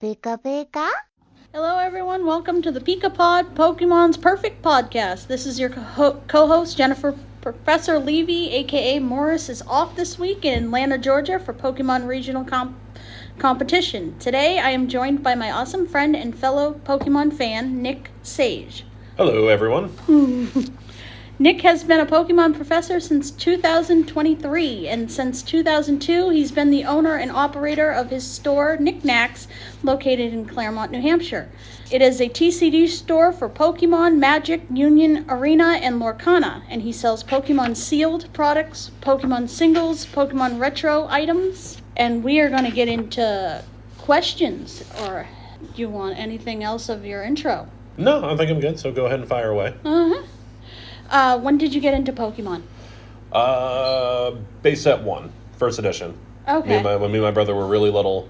Pika Pika? Hello everyone, welcome to the Pika Pod, Pokemon's Perfect Podcast. This is your co-host Jennifer. Professor Leafy, aka Morris, is off this week in Atlanta, Georgia for Pokemon Regional Competition. Today I am joined by my awesome friend and fellow Pokemon fan, Nick Sage. Hello everyone. Nick has been a Pokemon professor since 2023, and since 2002, he's been the owner and operator of his store, Knickknacks, located in Claremont, New Hampshire. It is a TCG store for Pokemon, Magic, Union, Arena, and Lorcana, and he sells Pokemon sealed products, Pokemon singles, Pokemon retro items, and we are going to get into questions, or do you want anything else of your intro? No, I think I'm good, so go ahead and fire away. When did you get into Pokemon? Base set 1, first edition. Okay. When me and my brother were really little,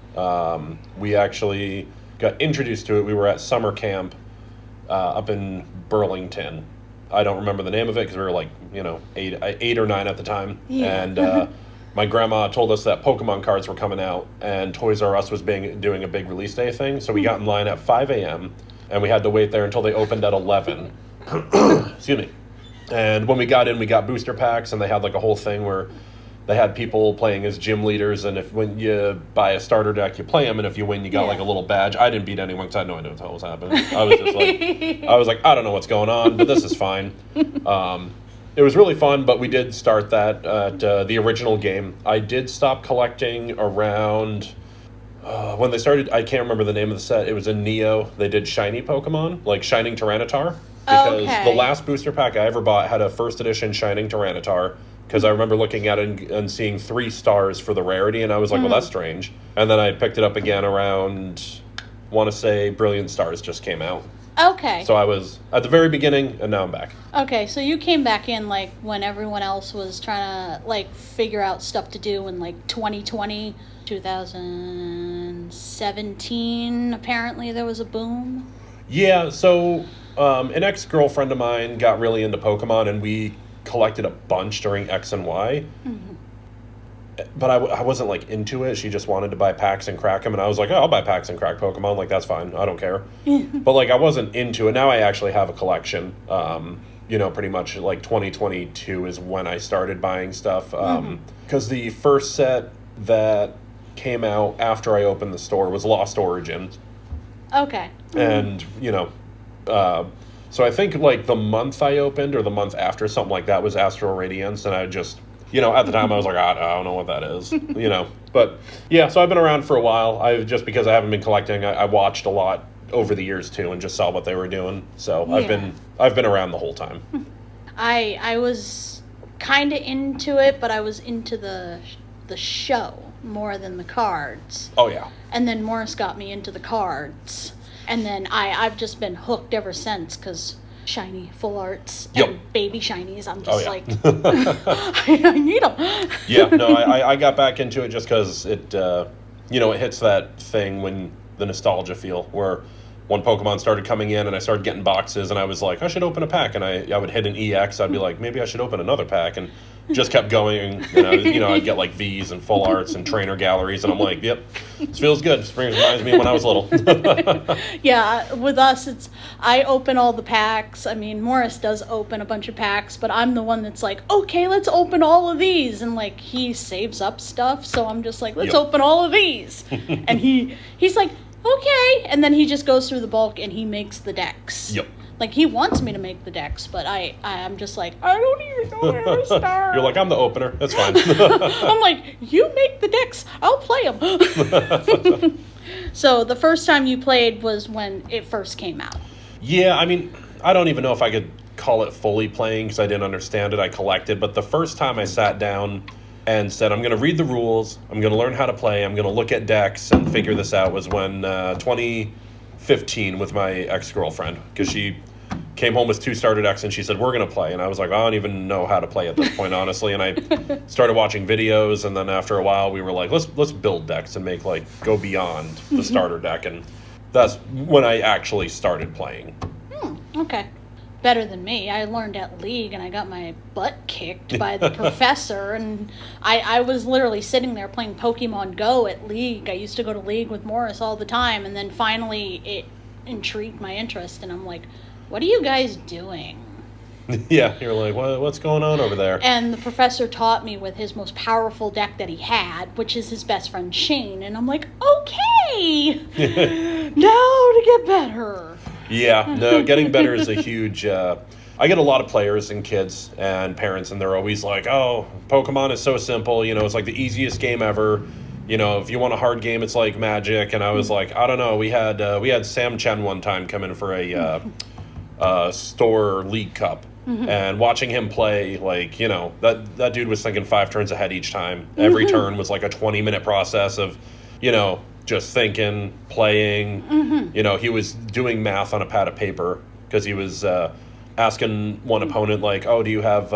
we actually got introduced to it. We were at summer camp up in Burlington. I don't remember the name of it because we were like, 8 or 9 at the time. Yeah. And my grandma told us that Pokemon cards were coming out and Toys R Us was doing a big release day thing. So we got in line at 5 a.m. and we had to wait there until they opened at 11. Excuse me. And when we got in, we got booster packs, and they had like a whole thing where they had people playing as gym leaders, and when you buy a starter deck, you play them, and if you win, you got like a little badge. I didn't beat anyone because I had no idea what the hell was happening. I was like, I don't know what's going on, but this is fine. It was really fun, but we did start that at the original game. I did stop collecting around... when they started, I can't remember the name of the set. It was in Neo. They did shiny Pokemon, like Shining Tyranitar. Because the last booster pack I ever bought had a first edition Shining Tyranitar. Because I remember looking at it and seeing 3 stars for the rarity, and I was like, well, that's strange. And then I picked it up again around, want to say, Brilliant Stars just came out. Okay. So I was at the very beginning, and now I'm back. Okay, so you came back in, like, when everyone else was trying to, like, figure out stuff to do in, like, 2020, 2017, apparently there was a boom. Yeah, so an ex-girlfriend of mine got really into Pokemon, and we collected a bunch during X and Y. Mm-hmm. But I wasn't, like, into it. She just wanted to buy packs and crack them, and I was like, oh, I'll buy packs and crack Pokemon. Like, that's fine. I don't care. But, like, I wasn't into it. Now I actually have a collection. Pretty much, like, 2022 is when I started buying stuff. Because the first set that came out after I opened the store was Lost Origins. Okay. And, so I think, like, the month I opened or the month after, something like that, was Astral Radiance, and I just... at the time I was like, I don't know what that is, But, yeah, so I've been around for a while. Because I haven't been collecting, I watched a lot over the years, too, and just saw what they were doing. So yeah. I've been around the whole time. I was kind of into it, but I was into the show more than the cards. Oh, yeah. And then Morris got me into the cards. And then I've just been hooked ever since, because... shiny full arts and baby shinies. I'm just like, I need them. Yeah, no, I got back into it just because it, it hits that thing when the nostalgia feel where when Pokemon started coming in and I started getting boxes and I was like, I should open a pack, and I would hit an EX. I'd be like, maybe I should open another pack, and just kept going. And I'd get like V's and full arts and trainer galleries, and I'm like, yep, this feels good. This reminds me of when I was little. Yeah, with us, I open all the packs. I mean, Morris does open a bunch of packs, but I'm the one that's like, okay, let's open all of these, and like he saves up stuff, so I'm just like, let's open all of these, and he's like, okay, and then he just goes through the bulk and he makes the decks. Yep. Like, he wants me to make the decks, but I'm just like, I don't even know where to start. You're like, I'm the opener. That's fine. I'm like, you make the decks. I'll play them. So the first time you played was when it first came out. Yeah, I mean, I don't even know if I could call it fully playing because I didn't understand it. I collected. But the first time I sat down and said, I'm going to read the rules, I'm going to learn how to play, I'm going to look at decks and figure this out, was when 2015 with my ex-girlfriend, because she came home with 2 starter decks and she said, we're going to play. And I was like, I don't even know how to play at this point, honestly. And I started watching videos, and then after a while we were like, let's build decks and make, like, go beyond the starter deck. And that's when I actually started playing. Okay. better than me. I learned at League, and I got my butt kicked by the professor, and I was literally sitting there playing Pokemon Go at League. I used to go to League with Morris all the time, and then finally it intrigued my interest, and I'm like, what are you guys doing? Yeah, you're like, what's going on over there? And the professor taught me with his most powerful deck that he had, which is his best friend Shane, and I'm like, okay, now to get better. Yeah, no, getting better is a huge... I get a lot of players and kids and parents, and they're always like, oh, Pokemon is so simple, it's like the easiest game ever. If you want a hard game, it's like Magic. And I was like, I don't know. We had Sam Chen one time come in for a store League Cup. And watching him play, like, that dude was thinking 5 turns ahead each time. Every turn was like a 20-minute process of, just thinking, playing. He was doing math on a pad of paper because he was asking one opponent, like, oh, do you have,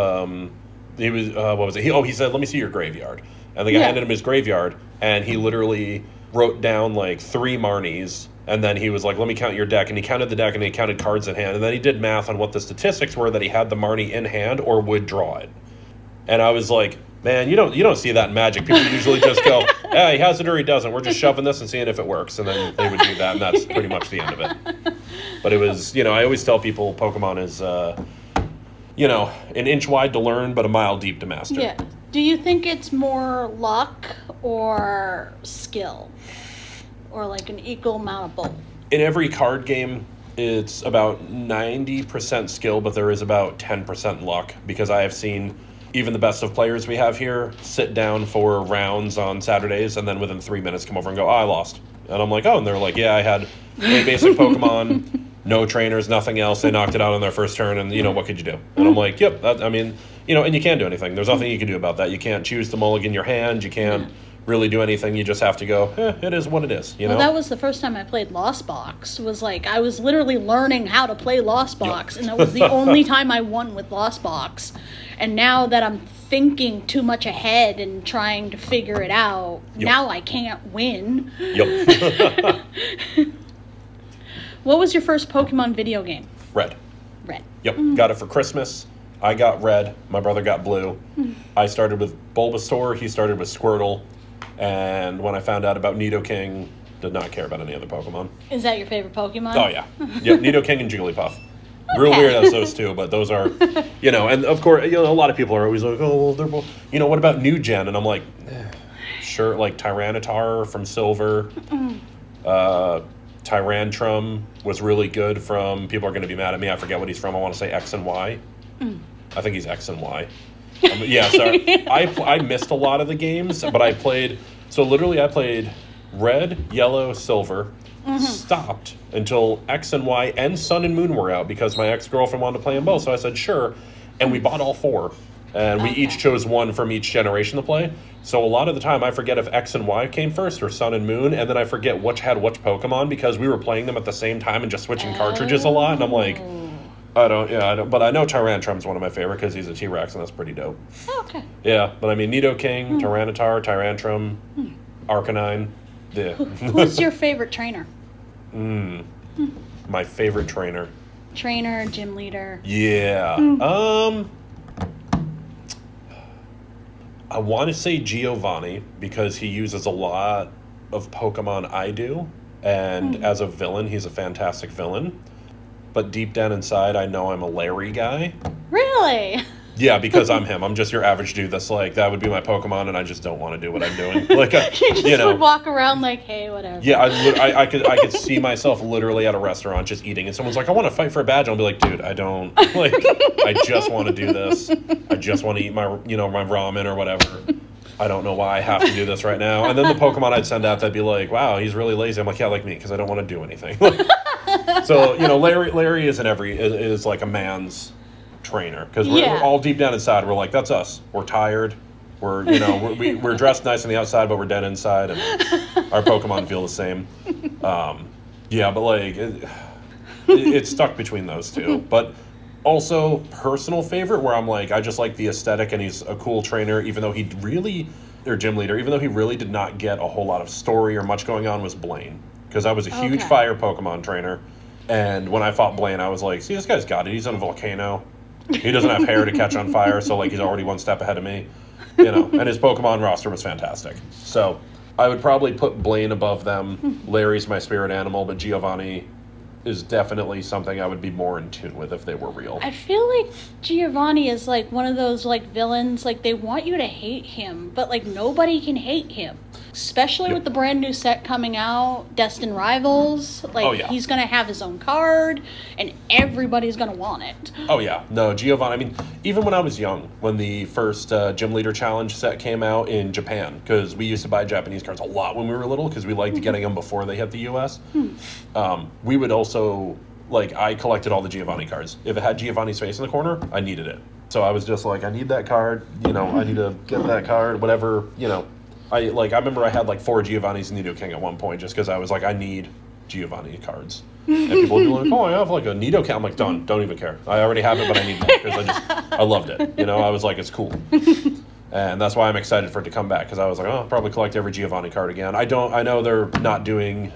he was, what was it? He said, let me see your graveyard. And the guy handed him his graveyard, and he literally wrote down, like, 3 Marnies. And then he was like, let me count your deck. And he counted the deck, and he counted cards in hand. And then he did math on what the statistics were that he had the Marnie in hand or would draw it. And I was like, man, you don't see that in Magic. People usually just go, yeah, he has it or he doesn't. We're just shoving this and seeing if it works. And then they would do that, and that's pretty much the end of it. But it was, I always tell people Pokemon is, an inch wide to learn, but a mile deep to master. Yeah. Do you think it's more luck or skill? Or like an equal amount of both? In every card game, it's about 90% skill, but there is about 10% luck, because I have seen even the best of players we have here sit down for rounds on Saturdays and then within 3 minutes come over and go, I lost. And I'm like, oh, and they're like, yeah, I had a basic Pokemon, no trainers, nothing else. They knocked it out on their first turn, and, what could you do? And I'm like, yep, and you can't do anything. There's nothing you can do about that. You can't choose to mulligan your hand. You can't really do anything. You just have to go, it is what it is, Well, that was the first time I played Lost Box. Was like, I was literally learning how to play Lost Box, and that was the only time I won with Lost Box. And now that I'm thinking too much ahead and trying to figure it out, now I can't win. Yep. What was your first Pokemon video game? Red. Red. Yep, got it for Christmas. I got Red. My brother got Blue. I started with Bulbasaur. He started with Squirtle. And when I found out about Nidoking, did not care about any other Pokemon. Is that your favorite Pokemon? Oh, yeah. Yep, Nidoking and Jigglypuff. Real weird as those two, but those are, and of course, a lot of people are always like, oh, well, they're both, what about New Gen? And I'm like, sure, like Tyranitar from Silver. Tyrantrum was really good from, people are going to be mad at me, I forget what he's from, I want to say X and Y. I think he's X and Y. Yeah, sorry. I missed a lot of the games, but I played Red, Yellow, Silver, stopped until X and Y and Sun and Moon were out because my ex-girlfriend wanted to play them both, so I said sure, and we bought all 4. And we each chose one from each generation to play. So a lot of the time I forget if X and Y came first or Sun and Moon, and then I forget which had which Pokemon because we were playing them at the same time and just switching cartridges a lot, and I'm like, I don't, but I know Tyrantrum's one of my favorite because he's a T-Rex, and that's pretty dope. Oh, okay. Yeah, but I mean, Nidoking, Tyranitar, Tyrantrum, Arcanine. Yeah. Who's your favorite trainer? My favorite trainer. Trainer, gym leader. Yeah. I want to say Giovanni because he uses a lot of Pokemon I do, and as a villain, he's a fantastic villain. But deep down inside, I know I'm a Larry guy. Really? Yeah, because I'm him. I'm just your average dude that's like, that would be my Pokemon, and I just don't want to do what I'm doing. Like, you just would walk around like, hey, whatever. Yeah, I could see myself literally at a restaurant just eating, and someone's like, I want to fight for a badge. I'll be like, dude, I don't. Like, I just want to do this. I just want to eat my, my ramen or whatever. I don't know why I have to do this right now. And then the Pokemon I'd send out, that'd be like, wow, he's really lazy. I'm like, yeah, like me, because I don't want to do anything. So, Larry is like a man's trainer, because we're all deep down inside, we're like, that's us. We're tired. We're we're dressed nice on the outside, but we're dead inside, and our Pokemon feel the same. But like it's stuck between those two. But also personal favorite, where I'm like, I just like the aesthetic, and he's a cool trainer, even though he really, or gym leader, even though he really did not get a whole lot of story or much going on, was Blaine, because I was a huge fire Pokemon trainer. And when I fought Blaine, I was like, see, this guy's got it. He's on a volcano. He doesn't have hair to catch on fire, so like he's already one step ahead of me. And his Pokemon roster was fantastic. So I would probably put Blaine above them. Larry's my spirit animal, but Giovanni is definitely something I would be more in tune with if they were real. I feel like Giovanni is like one of those like villains, like they want you to hate him, but like nobody can hate him. Especially with the brand new set coming out, Destined Rivals. Like he's gonna have his own card and everybody's gonna want it. Oh yeah. No, Giovanni, I mean, even when I was young, when the first Gym Leader Challenge set came out in Japan, because we used to buy Japanese cards a lot when we were little because we liked getting them before they hit the US. We would also, like, I collected all the Giovanni cards. If it had Giovanni's face in the corner, I needed it. So I was just like, I need that card, I need to get that card, whatever, I remember I had like 4 Giovanni's Nido King at one point just because I was like, I need Giovanni cards. And people would be like, oh, I have like a Nido King. I'm like, don't even care. I already have it, but I need more because I loved it. I was like, it's cool. And that's why I'm excited for it to come back because I was like, oh, I'll probably collect every Giovanni card again. I know they're not doing...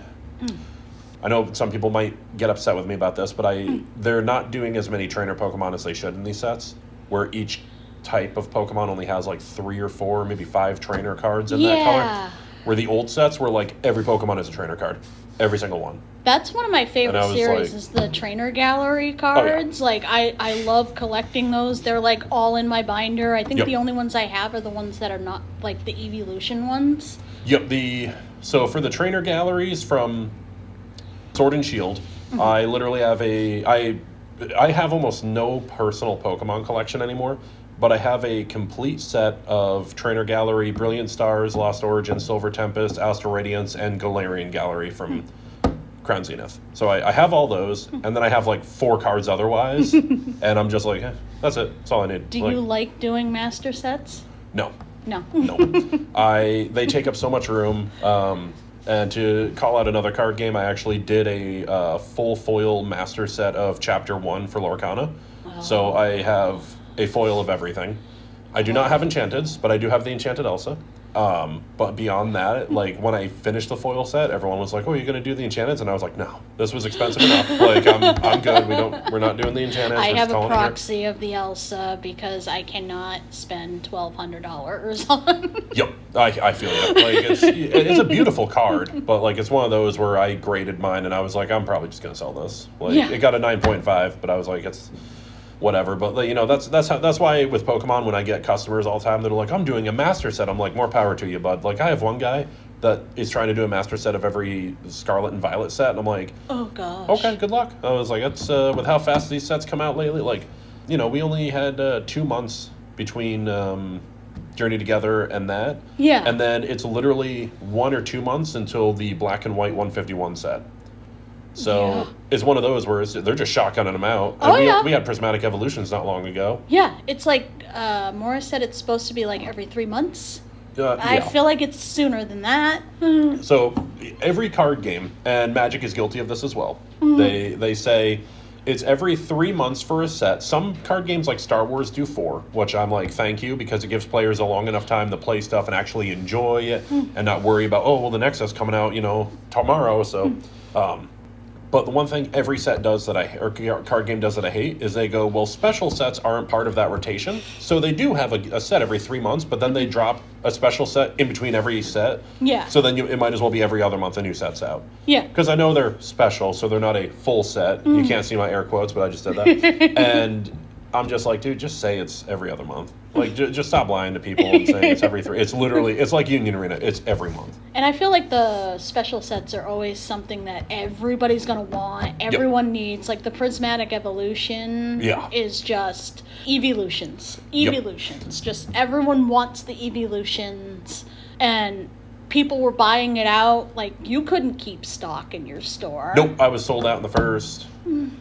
I know some people might get upset with me about this, but they're not doing as many trainer Pokemon as they should in these sets, where each type of Pokemon only has like 3 or 4, maybe 5 trainer cards in that color. Where the old sets were like every Pokemon is a trainer card. Every single one. That's one of my favorite series is the trainer gallery cards. Like I love collecting those. They're like all in my binder. I think the only ones I have are the ones that are not like the evolution ones. Yep, so for the trainer galleries from Sword and Shield, I literally have I have almost no personal Pokemon collection anymore, but I have a complete set of Trainer Gallery, Brilliant Stars, Lost Origin, Silver Tempest, Astral Radiance, and Galarian Gallery from Crown Zenith. So I have all those, and then I have like 4 cards otherwise, and I'm just like, that's it. That's all I need. Do you like doing master sets? No. No. They take up so much room. And to call out another card game, I actually did a full foil master set of Chapter 1 for Lorcana. Oh. So I have a foil of everything. I do not have Enchanteds, but I do have the Enchanted Elsa. But beyond that, like when I finished the foil set, everyone was like, "Oh, you're gonna do the Enchanteds?" And I was like, "No, this was expensive enough. Like I'm good. We're not doing the Enchanteds." I have a proxy of the Elsa because I cannot spend $1,200 on. Yep, I feel you. Like it's a beautiful card, but like it's one of those where I graded mine and I was like, I'm probably just gonna sell this. Like it got a 9.5, but I was like, it's whatever. But that's why with Pokemon, when I get customers all the time, they're like, I'm doing a master set. I'm like, more power to you, bud. Like I have one guy that is trying to do a master set of every Scarlet and Violet set, and I'm like, oh gosh, okay, good luck. I was like, it's with how fast these sets come out lately, like, we only had 2 months between Journey Together and that, and then it's literally 1 or 2 months until the Black and White 151 set. So it's one of those where they're just shotgunning them out. And we had Prismatic Evolutions not long ago. Yeah, it's like Morris said it's supposed to be like every 3 months. I feel like it's sooner than that. So every card game, and Magic is guilty of this as well, they say it's every 3 months for a set. Some card games like Star Wars do 4, which I'm like, thank you, because it gives players a long enough time to play stuff and actually enjoy it and not worry about, the next set's coming out, tomorrow. So... But the one thing every set does or card game does that I hate is they go, well, special sets aren't part of that rotation. So they do have a set every 3 months, but then they drop a special set in between every set. Yeah. So then it might as well be every other month a new set's out. Yeah. Because I know they're special, so they're not a full set. You can't see my air quotes, but I just did that. And I'm just like, dude, just say it's every other month. Like, just stop lying to people and saying it's every 3. It's literally, it's like Union Arena. It's every month. And I feel like the special sets are always something that everybody's going to want. Everyone needs. Like, the Prismatic Evolution is just evolutions. Evolutions. Just everyone wants the evolutions. And people were buying it out. Like, you couldn't keep stock in your store. Nope, I was sold out in the first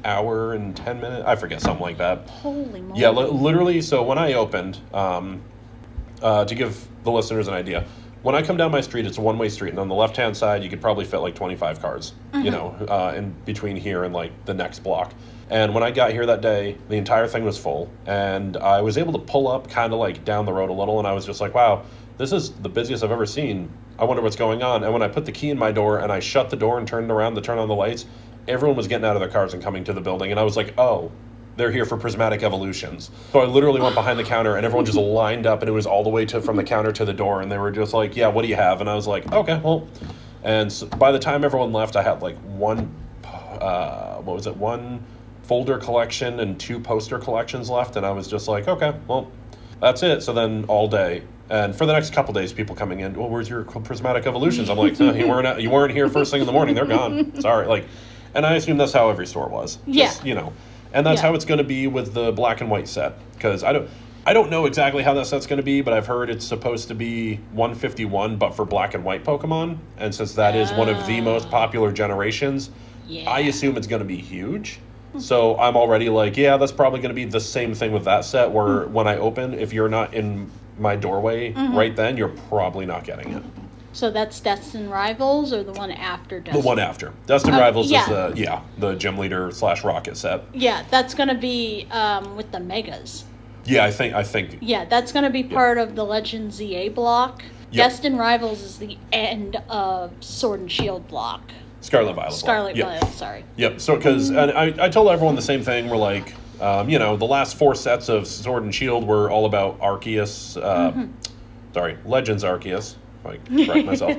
hour and 10 minutes. I forget, something like that. Holy moly. Yeah, literally, so when I opened, to give the listeners an idea, when I come down my street, it's a one-way street, and on the left-hand side, you could probably fit like 25 cars, in between here and like the next block. And when I got here that day, the entire thing was full, and I was able to pull up kind of like down the road a little, and I was just like, wow, this is the busiest I've ever seen. I wonder what's going on. And when I put the key in my door and I shut the door and turned around to turn on the lights, everyone was getting out of their cars and coming to the building, and I was like, oh, they're here for prismatic evolutions. So I literally went behind the counter, and everyone just lined up, and it was all the way from the counter to the door, and they were just like, yeah, what do you have? And I was like, okay, well. And so by the time everyone left, I had like one folder collection and 2 poster collections left, and I was just like, okay, well, that's it. So then all day, and for the next couple days, people coming in, well, where's your prismatic evolutions? I'm like, no, you weren't here first thing in the morning. They're gone. Sorry. Like, and I assume that's how every store was. Just, and that's how it's going to be with the black and white set, because I don't know exactly how that set's going to be, but I've heard it's supposed to be 151, but for black and white Pokemon, and since that is one of the most popular generations, I assume it's going to be huge. So I'm already like, yeah, that's probably going to be the same thing with that set, where when I open, if you're not in my doorway right then, you're probably not getting it. So that's Destined Rivals, or the one after Destined? The one after. Destined Rivals is the Gym Leader / Rocket set. Yeah, that's going to be with the Megas. Yeah, I think. Yeah, that's going to be part of the Legend ZA block. Yep. Destined Rivals is the end of Sword and Shield block. Scarlet Violet. Violet, sorry. Yep, so because, and I told everyone the same thing, we're like, the last 4 sets of Sword and Shield were all about Arceus, Legends Arceus, if I can correct myself.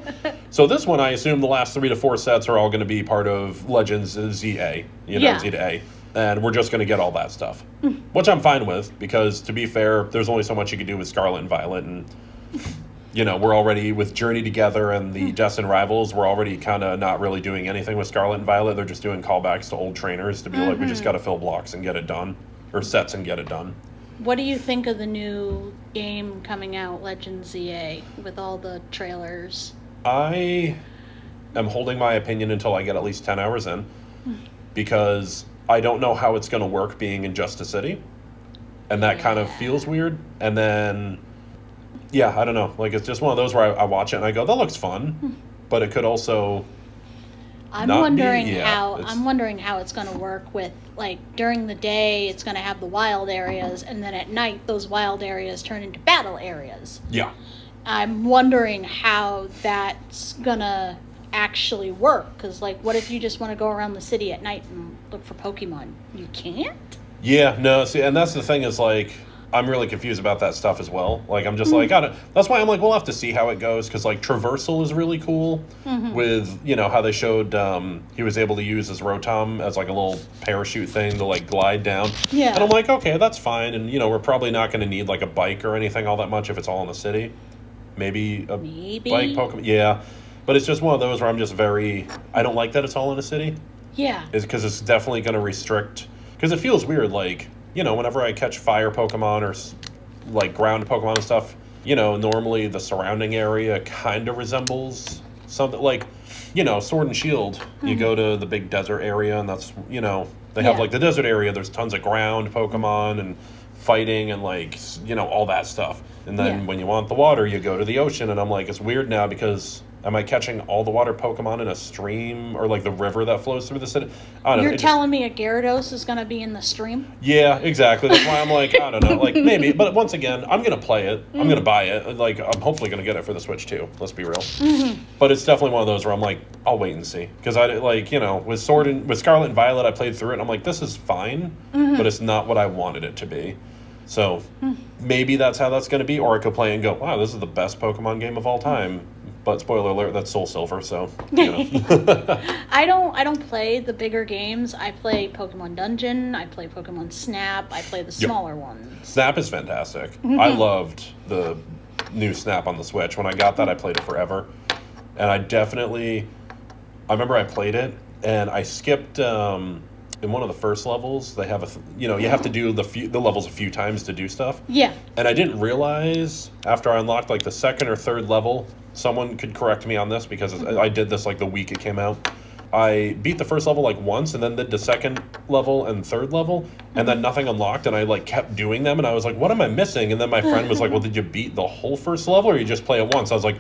So this one, I assume the last 3 to 4 sets are all going to be part of Legends ZA, Z to A. And we're just going to get all that stuff, which I'm fine with, because to be fair, there's only so much you can do with Scarlet and Violet, and we're already with Journey Together and the Destined Rivals, we're already kind of not really doing anything with Scarlet and Violet. They're just doing callbacks to old trainers to be like, we just got to fill blocks and get it done, or sets and get it done. What do you think of the new game coming out, Legends ZA, with all the trailers? I am holding my opinion until I get at least 10 hours in, because I don't know how it's going to work being in Justice City, and that kind of feels weird. And then, I don't know. Like, it's just one of those where I watch it and I go, that looks fun, but it could also I'm wondering how it's going to work with, like, during the day it's going to have the wild areas, and then at night those wild areas turn into battle areas. Yeah. I'm wondering how that's going to actually work, because, like, what if you just want to go around the city at night and look for Pokemon? You can't? Yeah, no, see, and that's the thing is, like, I'm really confused about that stuff as well. Like, I'm just like, that's why I'm like, we'll have to see how it goes, because, like, Traversal is really cool with, how they showed he was able to use his Rotom as, like, a little parachute thing to, like, glide down. Yeah. And I'm like, okay, that's fine, and, we're probably not going to need, like, a bike or anything all that much if it's all in the city. Maybe a bike Pokemon. Yeah. But it's just one of those where I'm just I don't like that it's all in a city. Yeah. Is because it's definitely going to restrict, because it feels weird, like, whenever I catch fire Pokemon or, like, ground Pokemon and stuff, normally the surrounding area kind of resembles something, like, Sword and Shield, you go to the big desert area, and that's, they have, like, the desert area, there's tons of ground Pokemon and fighting and, like, all that stuff. And then when you want the water, you go to the ocean, and I'm like, it's weird now, because am I catching all the water Pokemon in a stream, or, like, the river that flows through the city? I don't know. You're telling me a Gyarados is going to be in the stream? Yeah, exactly. That's why I'm like, I don't know. Like, maybe. But once again, I'm going to play it. I'm going to buy it. Like, I'm hopefully going to get it for the Switch, too. Let's be real. But it's definitely one of those where I'm like, I'll wait and see. Because, with Scarlet and Violet, I played through it, and I'm like, this is fine, but it's not what I wanted it to be. So, maybe that's how that's going to be. Or I could play and go, wow, this is the best Pokemon game of all time. But spoiler alert, that's Soul Silver, so, I don't play the bigger games. I play Pokemon Dungeon, I play Pokemon Snap, I play the smaller ones. Snap is fantastic. I loved the new Snap on the Switch. When I got that, I played it forever. And I remember I played it, and I skipped, in one of the first levels, they have you have to do the levels a few times to do stuff. Yeah. And I didn't realize, after I unlocked, like, the second or third level, someone could correct me on this, because I did this, like, the week it came out. I beat the first level, like, once, and then did the second level and third level, and then nothing unlocked, and I, like, kept doing them, and I was like, what am I missing? And then my friend was like, well, did you beat the whole first level, or you just play it once? I was like,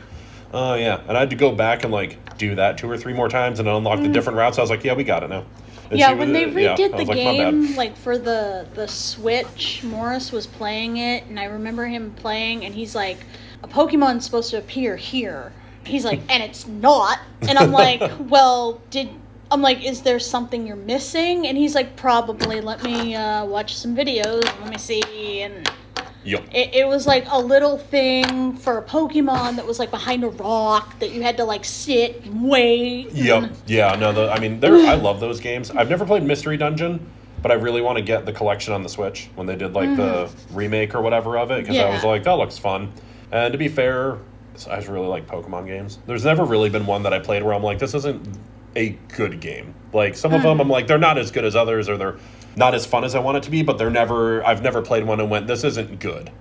oh, yeah. And I had to go back and, like, do that 2 or 3 more times, and unlock the different routes. I was like, yeah, we got it now. And when they redid the game, like, for the Switch, Morris was playing it, and I remember him playing, and he's like, a Pokemon's supposed to appear here. He's like, and it's not. And I'm like, well, did I'm like, is there something you're missing? And he's like, probably. Let me watch some videos. Let me see. And Yep. it was like a little thing for a Pokemon that was like behind a rock that you had to like sit and wait. Yep. Yeah. No. I mean, I love those games. I've never played Mystery Dungeon, but I really want to get the collection on the Switch when they did like the remake or whatever of it, because I was like, that looks fun. And to be fair, I just really like Pokemon games. There's never really been one that I played where I'm like, this isn't a good game. Like some of them I'm like, they're not as good as others, or they're not as fun as I want it to be, but I've never played one and went, this isn't good.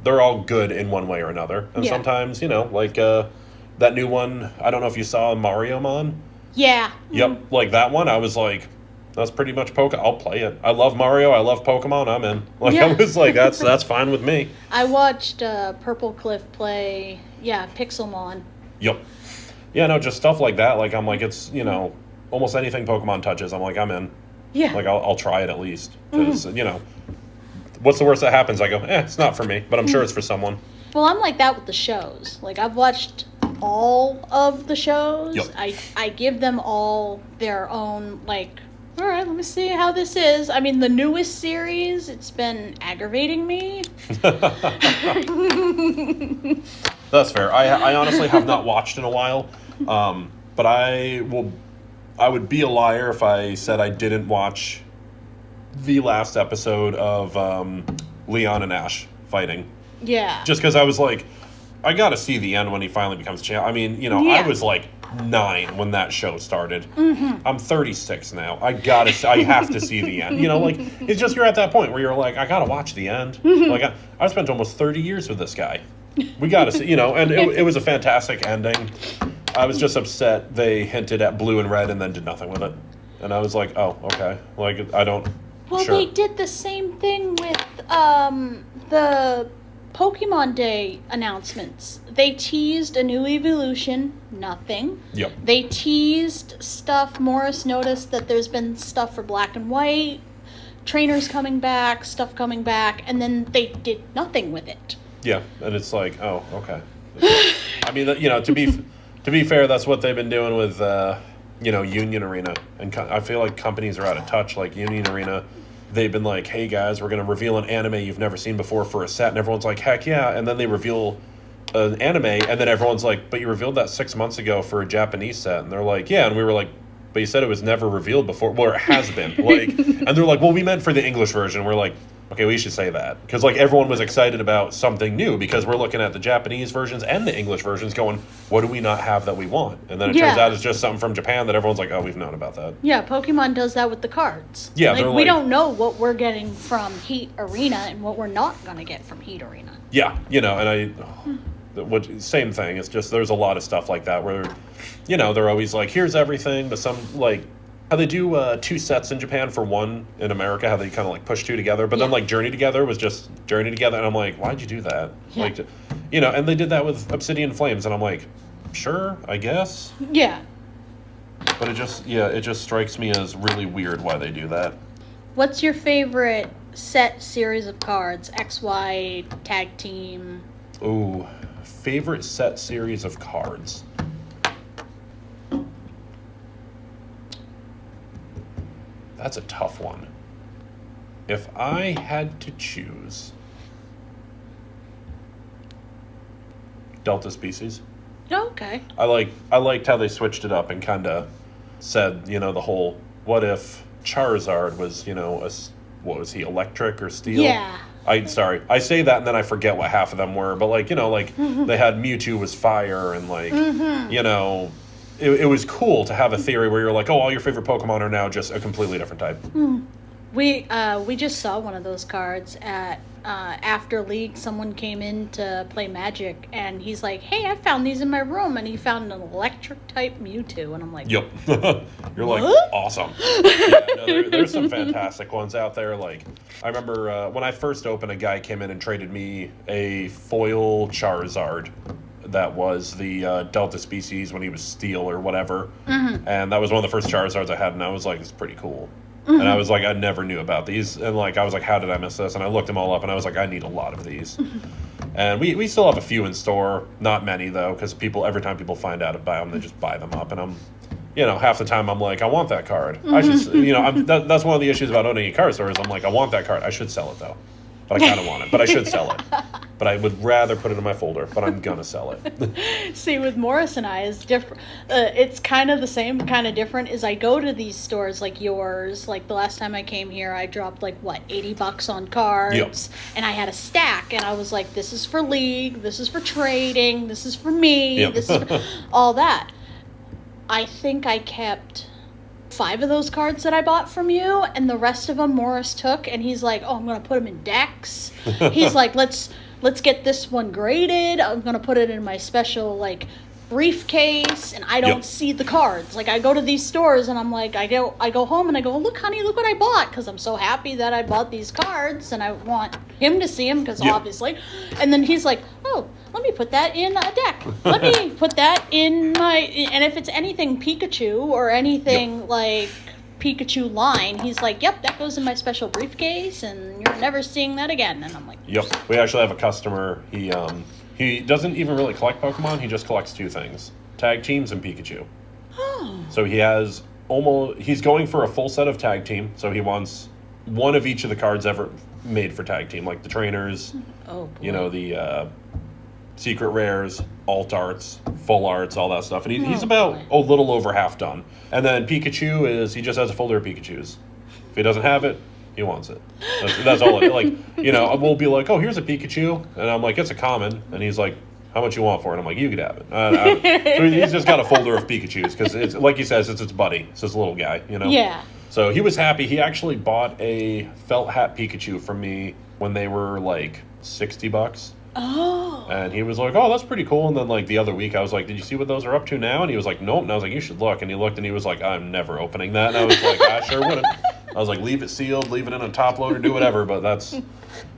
They're all good in one way or another. And sometimes, like that new one, I don't know if you saw Mario Mon. Yeah. Yep, like that one, I was like, that's pretty much I'll play it. I love Mario, I love Pokemon, I'm in. Like I was like, that's fine with me. I watched Purple Cliff play, Pixelmon. Yep. Yeah, no, just stuff like that. Like I'm like, it's, almost anything Pokemon touches, I'm like, I'm in. Yeah. Like I'll try it at least. Because, what's the worst that happens? I go, it's not for me, but I'm sure it's for someone. Well, I'm like that with the shows. Like I've watched all of the shows. Yep. I give them all their own, like, all right, let me see how this is. I mean, the newest series, it's been aggravating me. That's fair. I honestly have not watched in a while, but I would be a liar if I said I didn't watch the last episode of Leon and Ash fighting. Yeah. Just because I was like, I got to see the end when he finally becomes champ. I mean, I was like 9 when that show started. I'm 36 now. I have to see the end. Like, it's just you're at that point where you're like, I got to watch the end. Like, I spent almost 30 years with this guy. We got to see, and it was a fantastic ending. I was just upset they hinted at blue and red and then did nothing with it. And I was like, oh, okay. Like, I don't... Well, sure. They did the same thing with the Pokemon Day announcements. They teased a new evolution, nothing. Yep. They teased stuff. Morris noticed that there's been stuff for Black and White, trainers coming back, stuff coming back, and then they did nothing with it. Yeah, and it's like, oh, okay. I mean, to be fair, that's what they've been doing with, Union Arena. And I feel like companies are out of touch. Like Union Arena, they've been like, hey guys, we're going to reveal an anime you've never seen before for a set. And everyone's like, heck yeah. And then they reveal an anime. And then everyone's like, but you revealed that 6 months ago for a Japanese set. And they're like, yeah. And we were like, but you said it was never revealed before. Well, it has been. Like, and they're like, well, we meant for the English version. We're like, okay, we should say that. Because, like, everyone was excited about something new because we're looking at the Japanese versions and the English versions going, what do we not have that we want? And then it turns out it's just something from Japan that everyone's like, oh, we've known about that. Yeah, Pokemon does that with the cards. Yeah, like, we don't know what we're getting from Heat Arena and what we're not going to get from Heat Arena. Yeah, same thing. It's just there's a lot of stuff like that where, they're always like, here's everything, but some, like, how they do 2 sets in Japan for 1 in America, how they kind of like push 2 together, but then like Journey Together was just Journey Together, and I'm like, why'd you do that? Yeah. Like, and they did that with Obsidian Flames, and I'm like, sure, I guess. Yeah. But it just strikes me as really weird why they do that. What's your favorite set series of cards? XY, tag team? Ooh, favorite set series of cards. That's a tough one. If I had to choose, Delta Species. Oh, okay. I liked how they switched it up and kind of said, the whole, what if Charizard was, what was he, electric or steel? Yeah. I say that and then I forget what half of them were, but they had Mewtwo was fire and it was cool to have a theory where you're like, oh, all your favorite Pokemon are now just a completely different type. We just saw one of those cards at After League. Someone came in to play Magic, and he's like, hey, I found these in my room, and he found an electric-type Mewtwo, and I'm like... Yep. You're like, what? Awesome. Yeah, no, there's some fantastic ones out there. Like, I remember when I first opened, a guy came in and traded me a foil Charizard that was the Delta Species when he was Steel or whatever. And that was one of the first Charizards I had, and I was like, it's pretty cool. And I was like, I never knew about these. And I was like, how did I miss this? And I looked them all up, and I was like, I need a lot of these. And we still have a few in store. Not many, though, because every time people find out about them, they just buy them up. And half the time I'm like, I want that card. I should, that's one of the issues about owning a card store is I'm like, I want that card. I should sell it though. But I kind of want it. But I should sell it. But I would rather put it in my folder. But I'm gonna sell it. See, with Morris and I, is different. It's kind of the same, kind of different. Is I go to these stores like yours. Like the last time I came here, I dropped like what, $80 on cards, Yep. and I had a stack, and I was like, this is for League, this is for trading, this is for me, Yep. this is for all that. I think I kept 5 of those cards that I bought from you, and the rest of them Morris took, and he's like, oh, I'm gonna put them in decks. He's like, let's get this one graded. I'm gonna put it in my special like briefcase, and I don't Yep. see the cards. Like I go to these stores and I'm like, I go home and I go, look honey, look what I bought, because I'm so happy that I bought these cards and I want him to see them, because Yep. obviously. And then he's like, oh, let me put that in a deck. Let me put that in my, and if it's anything Pikachu or anything Yep. like Pikachu line, he's like, yep, that goes in my special briefcase and you're never seeing that again. And I'm like, Yep. We actually have a customer. He doesn't even really collect Pokemon. He just collects 2 things: tag teams and Pikachu. oh, So he's going for a full set of tag team. So he wants one of each of the cards ever made for tag team, like the trainers, oh boy. the secret rares, alt arts, full arts, all that stuff. And he's Oh, about boy. a little over half done. And then Pikachu he just has a folder of Pikachus. If he doesn't have it, he wants it. That's all it, like, we'll be like, oh, here's a Pikachu. And I'm like, it's a common. And he's like, how much you want for it? I'm like, you could have it. So he's just got a folder of Pikachus because it's, like he says, it's his buddy. It's his little guy, Yeah. So he was happy. He actually bought a felt hat Pikachu from me when they were like $60. Oh. And he was like, oh, that's pretty cool. And then like the other week I was like, did you see what those are up to now? And he was like, nope. And I was like, you should look. And he looked and he was like, I'm never opening that. And I was like, I sure wouldn't. I was like, leave it sealed, leave it in a top loader, do whatever. But that's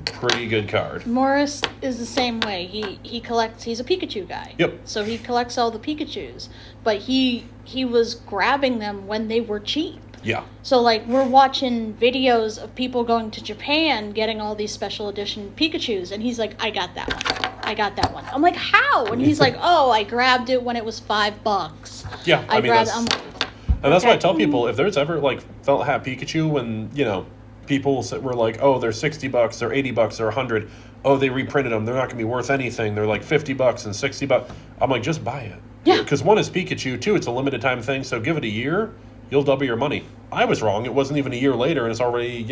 pretty good card. Morris is the same way. He collects, he's a Pikachu guy. Yep. So he collects all the Pikachus. But he was grabbing them when they were cheap. Yeah. So, like, we're watching videos of people going to Japan getting all these special edition Pikachus, and he's like, I got that one. I got that one. I'm like, how? And he's like, oh, I grabbed it when it was $5. Yeah, I mean, grabbed that's, I'm like, and that's why I okay. tell people, if there's ever, like, felt hat Pikachu when, people were like, oh, they're $60, they're $80, they're $100. Oh, they reprinted them. They're not going to be worth anything. They're like $50 and $60. I'm like, just buy it. Yeah. Because one is Pikachu, two, it's a limited time thing, so give it a year. You'll double your money. I was wrong. It wasn't even a year later, and it's already,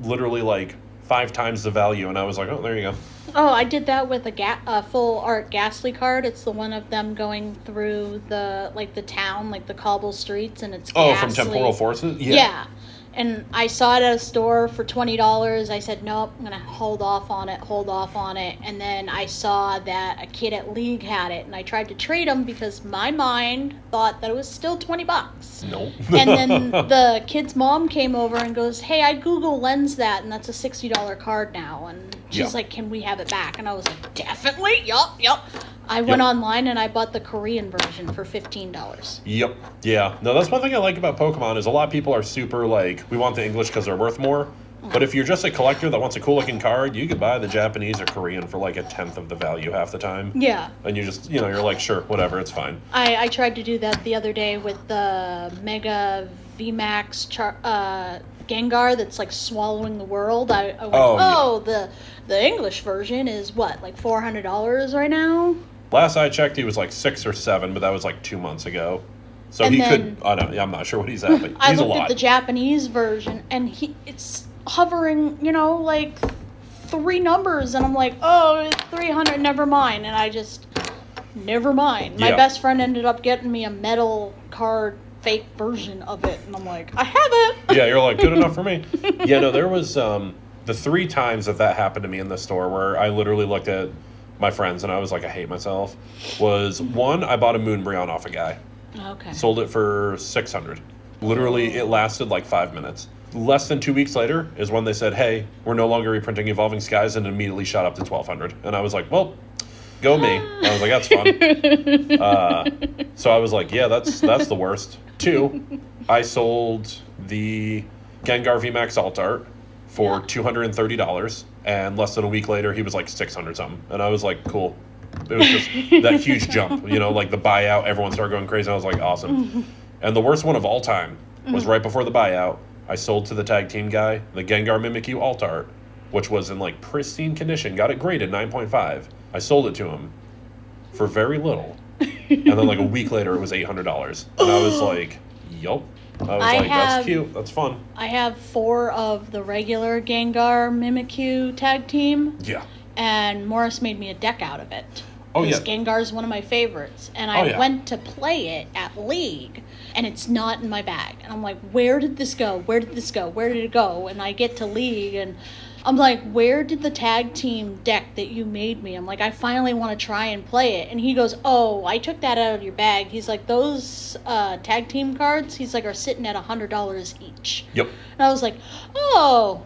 literally like 5 times the value. And I was like, oh, there you go. Oh, I did that with a full art Ghastly card. It's the one of them going through the town, like the cobble streets, and it's Oh, Ghastly. from Temporal Forces? Yeah. And I saw it at a store for $20. I said, nope, I'm going to hold off on it. And then I saw that a kid at League had it, and I tried to trade him because my mind thought that it was still $20. Nope. And then the kid's mom came over and goes, hey, I Google Lens that, and that's a $60 card now. And she's Yeah. like, can we have it back? And I was like, definitely, yup. I went online and I bought the Korean version for $15. Yep. Yeah. No, that's one thing I like about Pokemon is a lot of people are super like, we want the English because they're worth more. But if you're just a collector that wants a cool looking card, you could buy the Japanese or Korean for like 1/10 of the value half the time. Yeah. And you just, you're like, sure, whatever, it's fine. I tried to do that the other day with the Mega VMAX Gengar that's like swallowing the world. I went, the English version is what, like $400 right now? Last I checked, he was like 6 or 7, but that was like 2 months ago. So And he then- could, I don't know, I'm not sure what he's at, but I he's a looked lot. at the Japanese version and it's hovering, like 3 numbers, and I'm like, oh, it's 300, never mind. And I just, never mind. My Yeah. best friend ended up getting me a metal card fake version of it, and I'm like, I have it. Yeah, you're like, good enough for me. Yeah, no, there was the 3 times that happened to me in the store where I literally looked at my friends and I was like, I hate myself. Was one, I bought a Moonbreon off a guy. Okay. Sold it for $600. Literally, it lasted like 5 minutes. Less than 2 weeks later is when they said, hey, we're no longer reprinting Evolving Skies, and it immediately shot up to $1,200. And I was like, well, go me. I was like, that's fun. So I was like, yeah, that's the worst. 2, I sold the Gengar VMAX Alt Art for $230, and less than a week later, he was like 600 something. And I was like, cool. It was just that huge jump, like the buyout, everyone started going crazy. I was like, awesome. And the worst one of all time was right before the buyout. I sold to the tag team guy the Gengar Mimikyu alt art, which was in like pristine condition. Got it graded 9.5. I sold it to him for very little. And then like a week later, it was $800. And I was like, yup. I was that's cute. That's fun. I have 4 of the regular Gengar Mimikyu tag team. Yeah. And Morris made me a deck out of it. Oh, yeah. Gengar is one of my favorites. And I went to play it at League, and it's not in my bag. And I'm like, where did this go? Where did this go? Where did it go? And I get to League, and I'm like, where did the tag team deck that you made me? I'm like, I finally want to try and play it. And he goes, oh, I took that out of your bag. He's like, those tag team cards, he's like, are sitting at $100 each. Yep. And I was like, oh,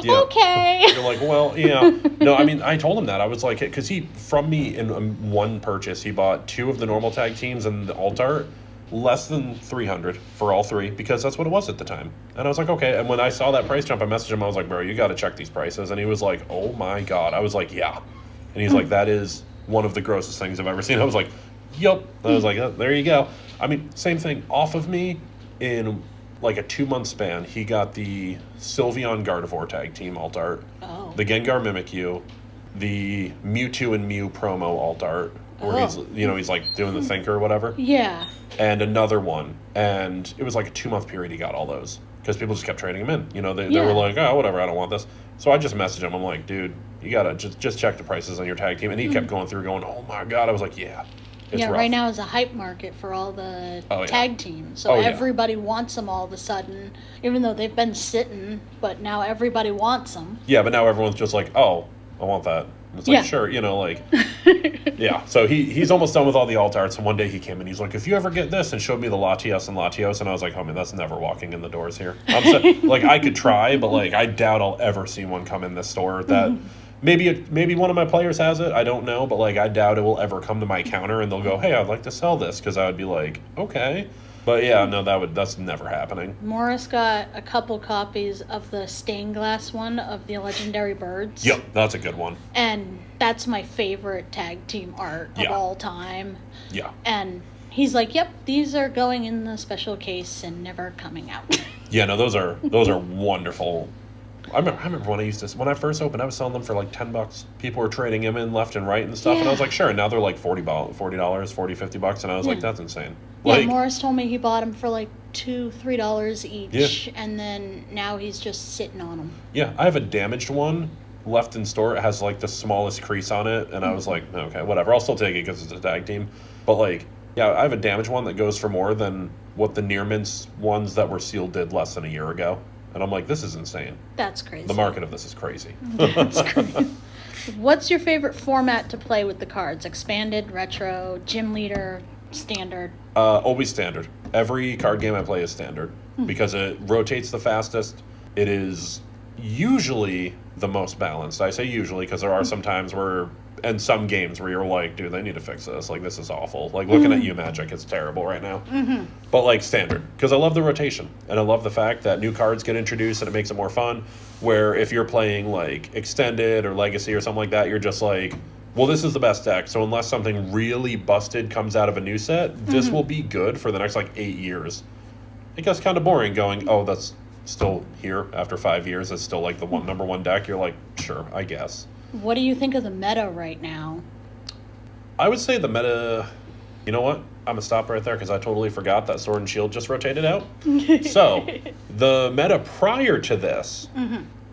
yeah. Okay. You're like, well, yeah. No, I mean, I told him that. I was like, because from me in one purchase, he bought 2 of the normal tag teams and the alt art. Less than $300 for all 3 because that's what it was at the time. And I was like, okay. And when I saw that price jump, I messaged him. I was like, bro, you got to check these prices. And he was like, oh my God. I was like, yeah. And he's like, that is one of the grossest things I've ever seen. I was like, yup. I was like, oh, there you go. I mean, same thing. Off of me in like a 2-month span, he got the Sylveon Gardevoir tag team alt art, the Gengar Mimikyu, the Mewtwo and Mew promo alt art, where he's like doing the thinker or whatever. Yeah. And another one. And it was like a 2-month period he got all those. Because people just kept trading them in. They were like, oh, whatever, I don't want this. So I just messaged him. I'm like, dude, you got to just check the prices on your tag team. And he kept going through going, oh my God. I was like, yeah. It's rough. Right now is a hype market for all the tag teams. So everybody wants them all of a sudden, even though they've been sitting, but now everybody wants them. Yeah, but now everyone's just like, oh, I want that. It's like, sure, yeah. So he's almost done with all the alt arts, and one day he came in, he's like, if you ever get this, and showed me the Latios and Latios, and I was like, oh man, that's never walking in the doors here. Like, I could try, but like, I doubt I'll ever see one come in this store that... Maybe one of my players has it. I don't know, but like I doubt it will ever come to my counter and they'll go, "Hey, I'd like to sell this," because I would be like, "Okay." But yeah, no, that's never happening. Morris got a couple copies of the stained glass one of the Legendary Birds. Yep, that's a good one. And that's my favorite tag team art of all time. Yeah. And he's like, "Yep, these are going in the special case and never coming out." Yeah, no, those are wonderful. I remember when I first opened, I was selling them for like $10. People were trading them in left and right and stuff, and I was like, sure. And now they're like $40, $50, and I was like, that's insane. Yeah, Morris told me he bought them for like $2-3 each, and then now he's just sitting on them. Yeah, I have a damaged one left in store. It has like the smallest crease on it, and I was like, okay, whatever. I'll still take it because it's a tag team. But like, yeah, I have a damaged one that goes for more than what the near mints ones that were sealed did less than a year ago. And I'm like, this is insane. That's crazy. The market of this is crazy. That's crazy. What's your favorite format to play with the cards? Expanded, retro, gym leader, standard? Always standard. Every card game I play is standard because it rotates the fastest. It is usually the most balanced. I say usually because there are some times where, and some games where you're like, dude, they need to fix this. Like, this is awful. Like, looking at you, Magic, it's terrible right now. But, like, standard. Because I love the rotation. And I love the fact that new cards get introduced and it makes it more fun. Where if you're playing, like, Extended or Legacy or something like that, you're just like, well, this is the best deck. So unless something really busted comes out of a new set, this will be good for the next, like, 8 years. It gets kind of boring going, oh, that's still here after 5 years. It's still, like, the number one deck. You're like, sure, I guess. What do you think of the meta right now? I would say the meta... You know what? I'm going to stop right there because I totally forgot that Sword and Shield just rotated out. So, the meta prior to this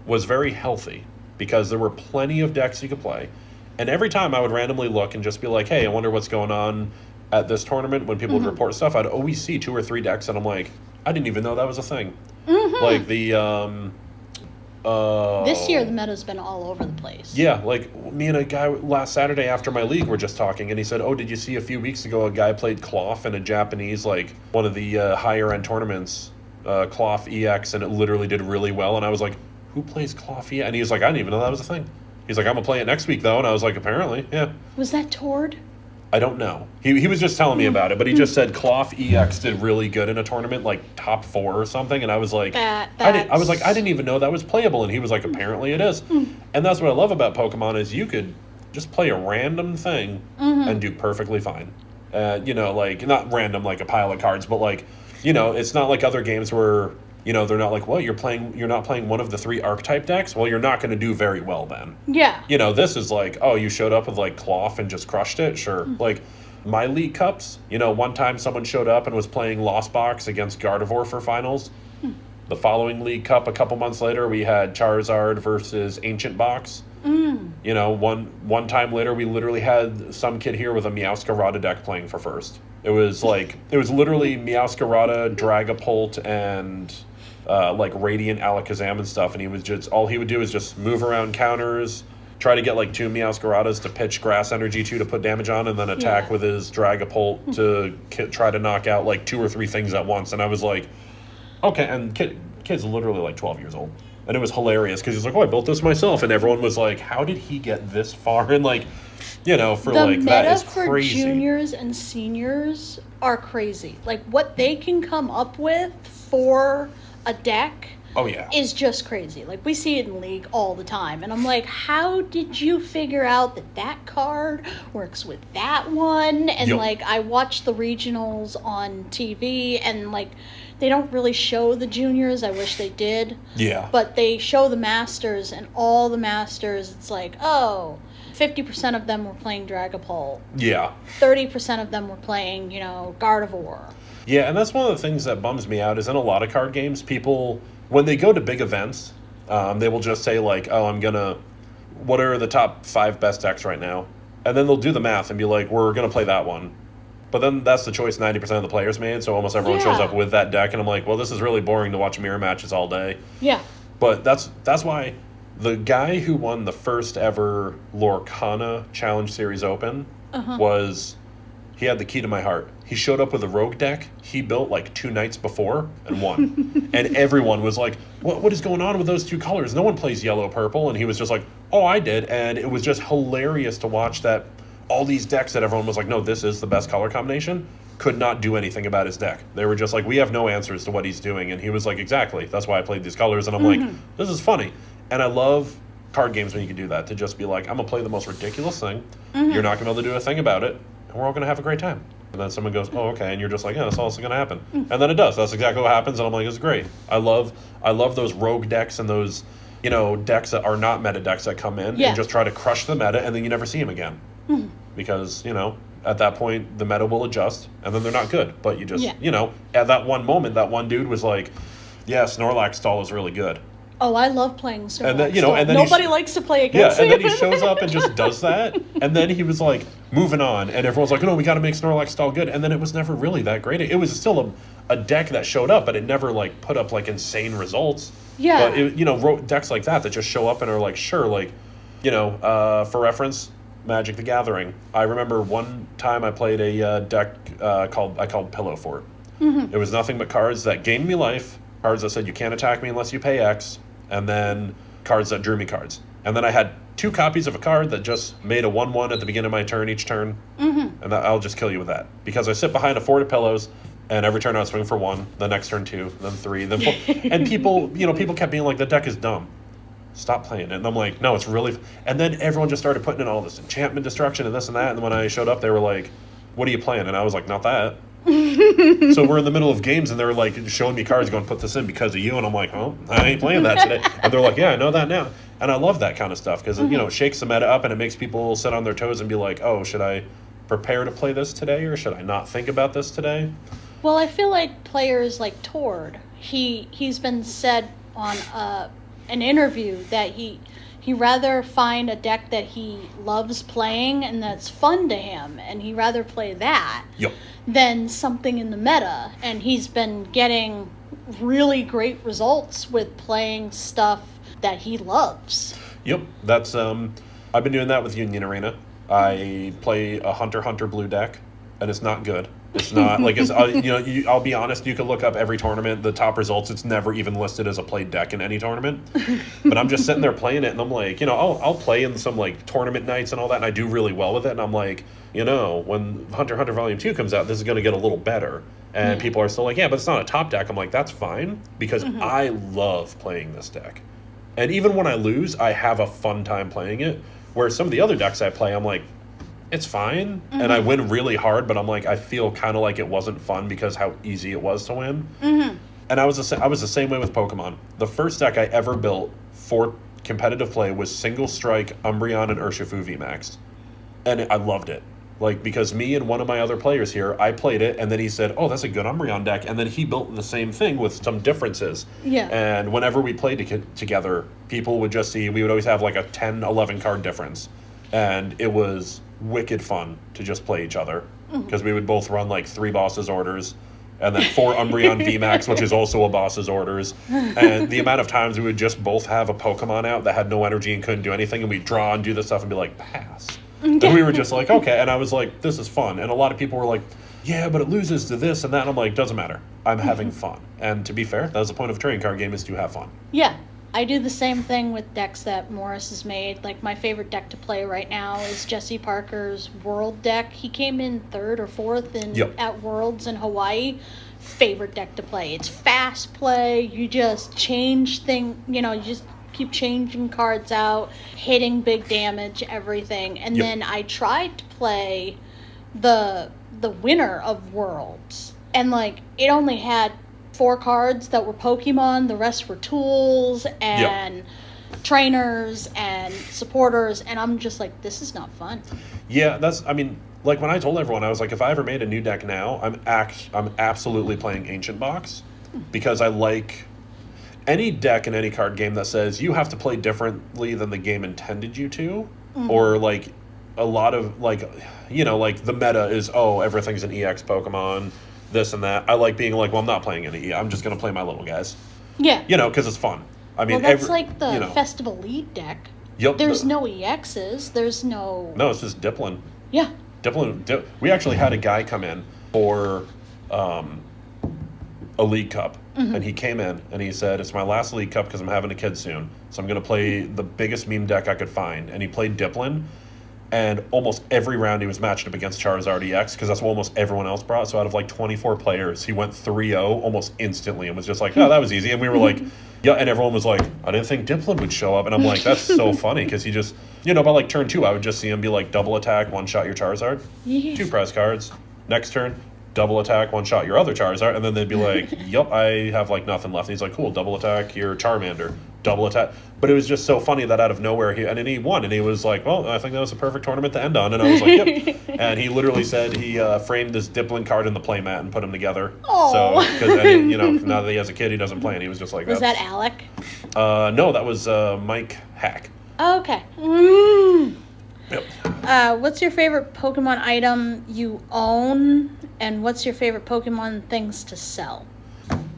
was very healthy because there were plenty of decks you could play. And every time I would randomly look and just be like, hey, I wonder what's going on at this tournament. When people would report stuff, I'd always see 2 or 3 decks and I'm like, I didn't even know that was a thing. Like the... this year, the meta's been all over the place. Yeah, like me and a guy last Saturday after my league were just talking, and he said, oh, did you see a few weeks ago a guy played Cloth in a Japanese, like, one of the higher-end tournaments, Cloth EX, and it literally did really well, and I was like, who plays Cloth EX? And he was like, I didn't even know that was a thing. He's like, I'm going to play it next week, though, and I was like, apparently, yeah. Was that Tord? I don't know. He was just telling me about it, but he just said Cloth EX did really good in a tournament, like top 4 or something, and I was like, I didn't even know that was playable, and he was like, apparently it is. And that's what I love about Pokemon is you could just play a random thing and do perfectly fine. Like, not random like a pile of cards, but like you know, it's not like other games where, you know, they're not like, well, you're not playing one of the 3 archetype decks. Well, you're not going to do very well then. Yeah. You know, this is like, oh, you showed up with like Cloth and just crushed it. Sure. Like my League Cups, you know, one time someone showed up and was playing Lost Box against Gardevoir for finals. The following League Cup, a couple months later, we had Charizard versus Ancient Box. You know, one time later, we literally had some kid here with a Meowscarada deck playing for first. It was literally Meowscarada, Dragapult, and like Radiant Alakazam and stuff. And he was just, all he would do is just move around counters, try to get like 2 Meowscaradas to pitch Grass Energy to put damage on, and then attack with his Dragapult to try to knock out like 2 or 3 things at once. And I was like, okay, and kid's literally like 12 years old. And it was hilarious because he's like, oh, I built this myself. And everyone was like, how did he get this far? And like, you know, for like, that is crazy. The meta for juniors and seniors are crazy. Like, what they can come up with for a deck is just crazy. Like, we see it in League all the time. And I'm like, how did you figure out that card works with that one? And like, I watch the regionals on TV, and like, they don't really show the juniors. I wish they did. Yeah. But they show the Masters, and all the Masters, it's like, oh, 50% of them were playing Dragapult. Yeah. 30% of them were playing, you know, Gardevoir. Yeah, and that's one of the things that bums me out is in a lot of card games, people, when they go to big events, they will just say like, oh, what are the top 5 best decks right now? And then they'll do the math and be like, we're going to play that one. But then that's the choice 90% of the players made, so almost everyone shows up with that deck, and I'm like, well, this is really boring to watch mirror matches all day. Yeah. But that's why the guy who won the first ever Lorcana Challenge Series Open he had the key to my heart. He showed up with a rogue deck he built like 2 nights before and won. And everyone was like, what is going on with those 2 colors? No one plays yellow purple. And he was just like, oh, I did. And it was just hilarious to watch that all these decks that everyone was like, no, this is the best color combination, could not do anything about his deck. They were just like, we have no answers to what he's doing. And he was like, exactly. That's why I played these colors. And I'm like, this is funny. And I love card games when you can do that, to just be like, I'm going to play the most ridiculous thing. You're not going to be able to do a thing about it. And we're all going to have a great time. And then someone goes, oh, okay. And you're just like, yeah, that's also going to happen. And then it does. That's exactly what happens. And I'm like, it's great. I love those rogue decks and those, you know, decks that are not meta decks that come in and just try to crush the meta, and then you never see them again. Because, you know, at that point, the meta will adjust, and then they're not good. But you just, you know, at that one moment, that one dude was like, yeah, Snorlax stall is really good. Oh, I love playing Snorlax. And then, you know, and then nobody likes to play against him. And then he shows up and just does that. And then he was like, moving on. And everyone's like, no, we got to make Snorlax stall good. And then it was never really that great. It was still a deck that showed up, but it never, like, put up, like, insane results. Yeah. But, you know, decks like that just show up and are like, sure, like, you know, for reference, Magic the Gathering. I remember one time I played a deck I called Pillow Fort. It was nothing but cards that gained me life, cards that said you can't attack me unless you pay X, and then cards that drew me cards. And then I had 2 copies of a card that just made a 1/1 at the beginning of my turn each turn, and I'll just kill you with that. Because I sit behind a fort of pillows, and every turn I would swing for 1, the next turn 2, then 3, then 4. And people kept being like, the deck is dumb. Stop playing it. And I'm like, no, it's really... And then everyone just started putting in all this enchantment destruction and this and that. And when I showed up, they were like, what are you playing? And I was like, not that. So we're in the middle of games, and they're like showing me cards going, put this in because of you. And I'm like, oh, I ain't playing that today. And they're like, yeah, I know that now. And I love that kind of stuff because, you know, it shakes the meta up and it makes people sit on their toes and be like, oh, should I prepare to play this today, or should I not think about this today? Well, I feel like players like Tord, he's been said on an interview that he rather find a deck that he loves playing and that's fun to him, and he rather play that than something in the meta. And he's been getting really great results with playing stuff that he loves. Yep, that's I've been doing that with Union Arena. I play a Hunter blue deck, and it's not good. It's not like it's I'll be honest. You can look up every tournament, the top results. It's never even listed as a played deck in any tournament. But I'm just sitting there playing it, and I'm like, you know, I'll play in some like tournament nights and all that, and I do really well with it. And I'm like, you know, when Hunter Volume 2 comes out, this is going to get a little better. And people are still like, yeah, but it's not a top deck. I'm like, that's fine because I love playing this deck. And even when I lose, I have a fun time playing it. Whereas some of the other decks I play, I'm like, it's fine, and I win really hard, but I'm like, I feel kind of like it wasn't fun because how easy it was to win. And I was the same way with Pokemon. The first deck I ever built for competitive play was Single Strike, Umbreon, and Urshifu VMAX. And I loved it. Like, because me and one of my other players here, I played it, and then he said, oh, that's a good Umbreon deck. And then he built the same thing with some differences. Yeah. And whenever we played together, people would just see, we would always have like a 10, 11 card difference. And it was wicked fun to just play each other. Because we would both run like 3 bosses orders, and then 4 Umbreon VMAX, which is also a boss's orders. And the amount of times we would just both have a Pokemon out that had no energy and couldn't do anything, and we'd draw and do this stuff and be like, pass. And we were just like, okay. And I was like, this is fun. And a lot of people were like, yeah, but it loses to this and that. And I'm like, doesn't matter. I'm having fun. And to be fair, that's the point of a trading card game, is to have fun. Yeah. I do the same thing with decks that Morris has made. Like, my favorite deck to play right now is Jesse Parker's World deck. He came in 3rd or 4th at Worlds in Hawaii. Favorite deck to play. It's fast play. You just change you just keep changing cards out, hitting big damage, everything. And then I tried to play the winner of Worlds, and like, it only had 4 cards that were Pokemon. The rest were tools and trainers and supporters, and I'm just like, this is not fun. Yeah, like, when I told everyone, I was like, if I ever made a new deck now, I'm absolutely playing Ancient Box, because I like any deck in any card game that says you have to play differently than the game intended you to, or like a lot of like, like the meta is, oh, everything's an EX Pokemon, this and that. I like being like, well, I'm not playing any I'm just going to play my little guys. Yeah. Because it's fun. I mean, that's like the Festival Lead deck. Yep. There's no EXs. There's no... No, it's just Dipplin. Yeah. We actually had a guy come in for a League Cup. And he came in and he said, it's my last League Cup because I'm having a kid soon. So I'm going to play the biggest meme deck I could find. And he played Dipplin. And almost every round he was matched up against Charizard EX, because that's what almost everyone else brought. So out of like 24 players, he went 3-0 almost instantly and was just like, oh, that was easy. And we were like, yeah. And everyone was like, I didn't think Dipplin would show up. And I'm like, that's so funny, because he just, by like turn 2, I would just see him be like, double attack, one-shot your Charizard. 2 prize cards. Next turn, double attack, one-shot your other Charizard. And then they'd be like, yep, I have like nothing left. And he's like, cool, double attack your Charmander. Double attack. But it was just so funny that out of nowhere, he won. And he was like, well, I think that was a perfect tournament to end on. And I was like, yep. And he literally said he framed this Dipplin card in the playmat and put them together. Aww. So, because, now that he has a kid, he doesn't play. And he was just like, was that Alec? No, that was Mike Hack. Okay. Yep. What's your favorite Pokemon item you own? And what's your favorite Pokemon things to sell?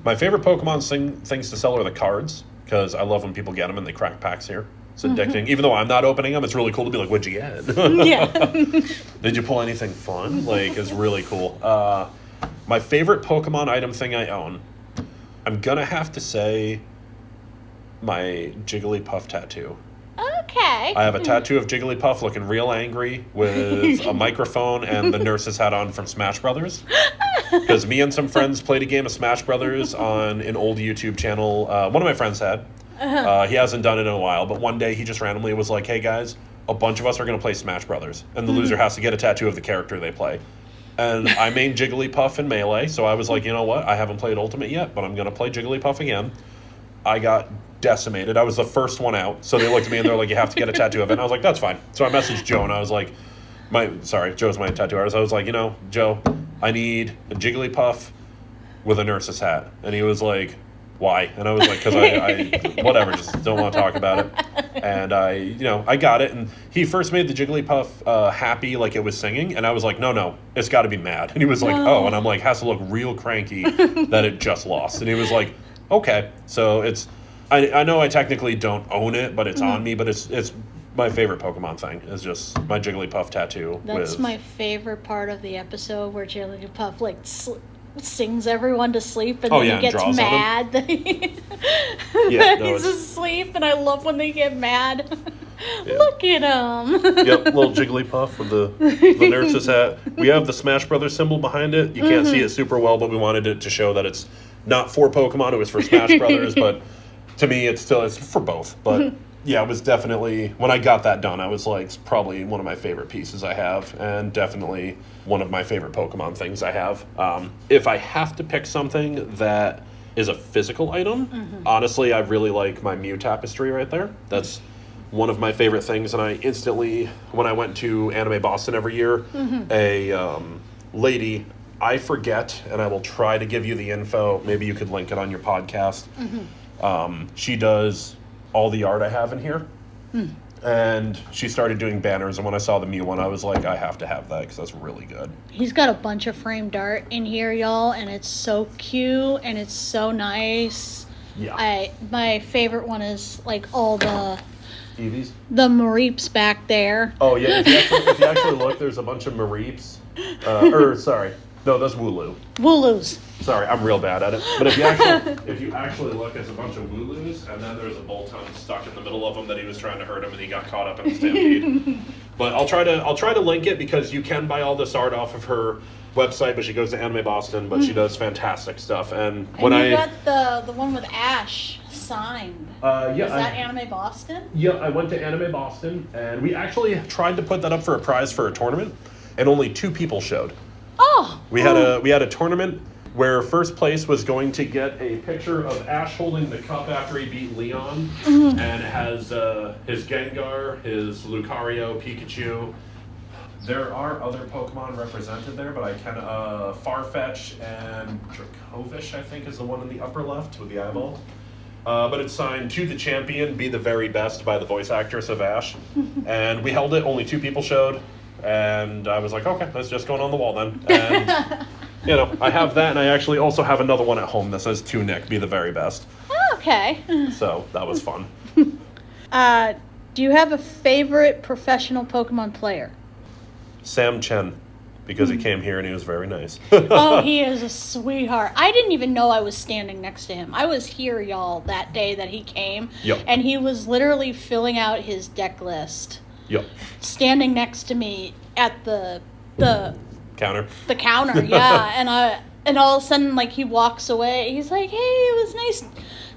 My favorite Pokemon things to sell are the cards, because I love when people get them and they crack packs here. It's addicting. Even though I'm not opening them, it's really cool to be like, what'd you get? Yeah. Did you pull anything fun? Like, it's really cool. My favorite Pokemon item thing I own, I'm going to have to say my Jigglypuff tattoo. Okay. I have a tattoo of Jigglypuff looking real angry with a microphone and the nurse's hat on from Smash Brothers. Because me and some friends played a game of Smash Brothers on an old YouTube channel. One of my friends had. He hasn't done it in a while, but one day he just randomly was like, hey guys, a bunch of us are going to play Smash Brothers, and the loser has to get a tattoo of the character they play. And I main Jigglypuff in Melee, so I was like, you know what? I haven't played Ultimate yet, but I'm going to play Jigglypuff again. I got decimated. I was the first one out, so they looked at me and they're like, you have to get a tattoo of it. And I was like, that's fine. So I messaged Joe, and I was like, Joe's my tattoo artist. I was like, Joe, I need a Jigglypuff with a nurse's hat. And he was like, why? And I was like, because I whatever, just don't want to talk about it. And I got it. And he first made the Jigglypuff happy, like it was singing. And I was like, no, it's got to be mad. And he was like, oh. And I'm like, has to look real cranky that it just lost. And he was like, okay. So it's, I know I technically don't own it, but it's on me. But it's my favorite Pokemon thing is just my Jigglypuff tattoo. That's my favorite part of the episode, where Jigglypuff like sings everyone to sleep, and then he gets mad that he's asleep, and I love when they get mad. Yeah. Look at him. Yep, little Jigglypuff with the nurse's hat. We have the Smash Brothers symbol behind it. You can't see it super well, but we wanted it to show that it's not for Pokemon, it was for Smash Brothers, but to me it's for both. But yeah, it was definitely, when I got that done, I was like, it's probably one of my favorite pieces I have, and definitely one of my favorite Pokemon things I have. If I have to pick something that is a physical item, honestly, I really like my Mew tapestry right there. That's one of my favorite things, and I instantly, when I went to Anime Boston every year, a lady, I forget, and I will try to give you the info, maybe you could link it on your podcast. She does all the art I have in here. And she started doing banners, and when I saw the Mew one, I was like, I have to have that because that's really good. He's got a bunch of framed art in here, y'all, and it's so cute and it's so nice. Yeah. My favorite one is like all the Eevees? The Mareeps back there. Oh yeah, if you actually look, there's a bunch of Mareeps. Sorry, no, that's Wooloo. Wooloos. Sorry, I'm real bad at it. But if you actually look, it's a bunch of Wooloos, and then there's a Bolton stuck in the middle of them that he was trying to hurt him, and he got caught up in the stampede. But I'll try to link it because you can buy all this art off of her website, but she goes to Anime Boston, but she does fantastic stuff. And when you got the one with Ash signed. Yeah, is that Anime Boston? Yeah, I went to Anime Boston, and we actually tried to put that up for a prize for a tournament, and only 2 people showed. Oh. We had a tournament where first place was going to get a picture of Ash holding the cup after he beat Leon, and it has his Gengar, his Lucario, Pikachu. There are other Pokemon represented there, but I can Farfetch and Dracovish, I think, is the one in the upper left with the eyeball. But it's signed "To the Champion, Be the Very Best" by the voice actress of Ash. And we held it, only 2 people showed, and I was like, okay, that's just going on the wall then. And you know, I have that, and I actually also have another one at home that says "To Nick, Be the Very Best." Oh, okay. So that was fun. Do you have a favorite professional Pokemon player? Sam Chen, because he came here and he was very nice. Oh, he is a sweetheart. I didn't even know I was standing next to him. I was here, y'all, that day that he came. Yep. And he was literally filling out his deck list. Yep. Standing next to me at the Counter. The counter, yeah. And all of a sudden, like, he walks away. He's like, hey, it was nice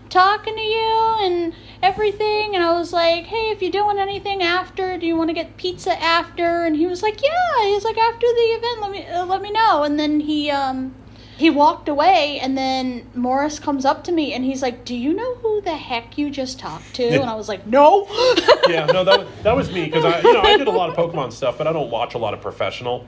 talking to you and everything. And I was like, hey, if you're doing anything after, do you want to get pizza after? And he was like, yeah. He's like, after the event, let me know. And then he walked away, and then Morris comes up to me and he's like, do you know who the heck you just talked to? And I was like, no. Yeah, no, that was me, because I did a lot of Pokemon stuff, but I don't watch a lot of professional.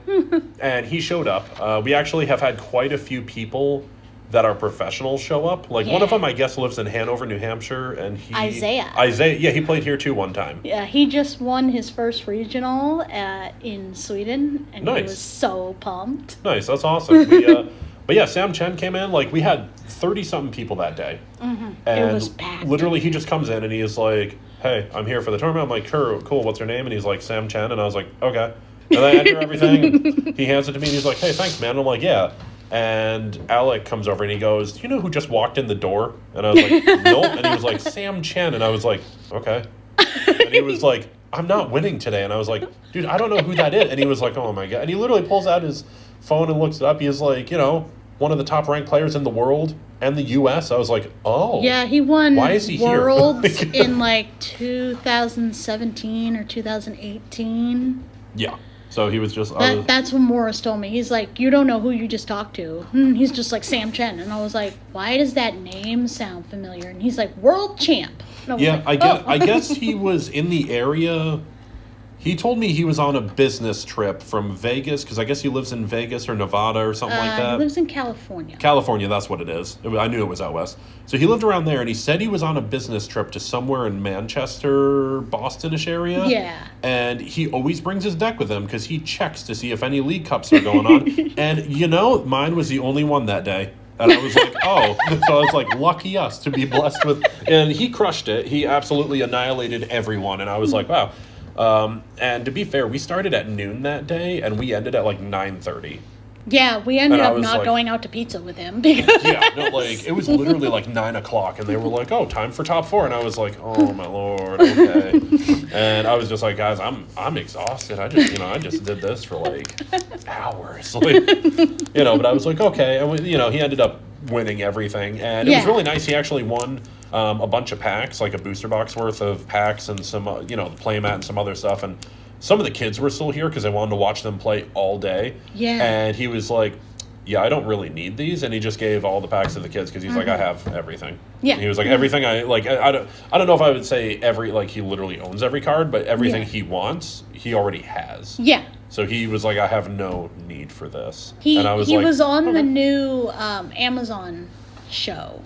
And he showed up. We actually have had quite a few people that are professionals show up. Like, one of them, I guess, lives in Hanover, New Hampshire, and Isaiah, yeah, he played here too one time. Yeah, he just won his first regional in Sweden, and nice. He was so pumped. Nice, that's awesome. But yeah, Sam Chen came in. Like, we had 30-something people that day. And it was packed. Literally, he just comes in and he is like, hey, I'm here for the tournament. I'm like, cool, what's your name? And he's like, Sam Chen. And I was like, okay. And I enter everything, and he hands it to me, and he's like, hey, thanks, man. And I'm like, yeah. And Alec comes over, and he goes, do you know who just walked in the door? And I was like, nope. And he was like, Sam Chen. And I was like, okay. And he was like, I'm not winning today. And I was like, dude, I don't know who that is. And he was like, oh, my God. And he literally pulls out his phone and looks it up. He is like, one of the top ranked players in the world and the US. I was like, oh. Yeah, he won why is he Worlds here? in like 2017 or 2018. Yeah. So he was just... That's what Morris told me. He's like, you don't know who you just talked to. He's just like Sam Chen. And I was like, why does that name sound familiar? And he's like, world champ. Yeah, like, I guess he was in the area. He told me he was on a business trip from Vegas, because I guess he lives in Vegas or Nevada or something like that. He lives in California. California, that's what it is. I knew it was out west. So he lived around there, and he said he was on a business trip to somewhere in Manchester, Boston-ish area. Yeah. And he always brings his deck with him, because he checks to see if any League Cups are going on. And, mine was the only one that day. And I was like, oh. So I was like, lucky us to be blessed with... And he crushed it. He absolutely annihilated everyone. And I was like, wow. And to be fair, we started at noon that day, and we ended at like 9:30. Yeah, we ended up not going out to pizza with him. Because it was literally like 9 o'clock, and they were like, oh, time for top 4. And I was like, oh, my Lord, okay. And I was just like, guys, I'm exhausted. I just did this for like hours. But I was like, okay. And he ended up winning everything. And it was really nice. He actually won a bunch of packs, like a booster box worth of packs and some, the playmat and some other stuff. And some of the kids were still here because they wanted to watch them play all day. Yeah. And he was like, yeah, I don't really need these. And he just gave all the packs to the kids because he's like, I have everything. Yeah. And he was like, everything I don't know if I would say he literally owns every card, but everything he wants, he already has. Yeah. So he was like, I have no need for this. He and I was was on the new Amazon show,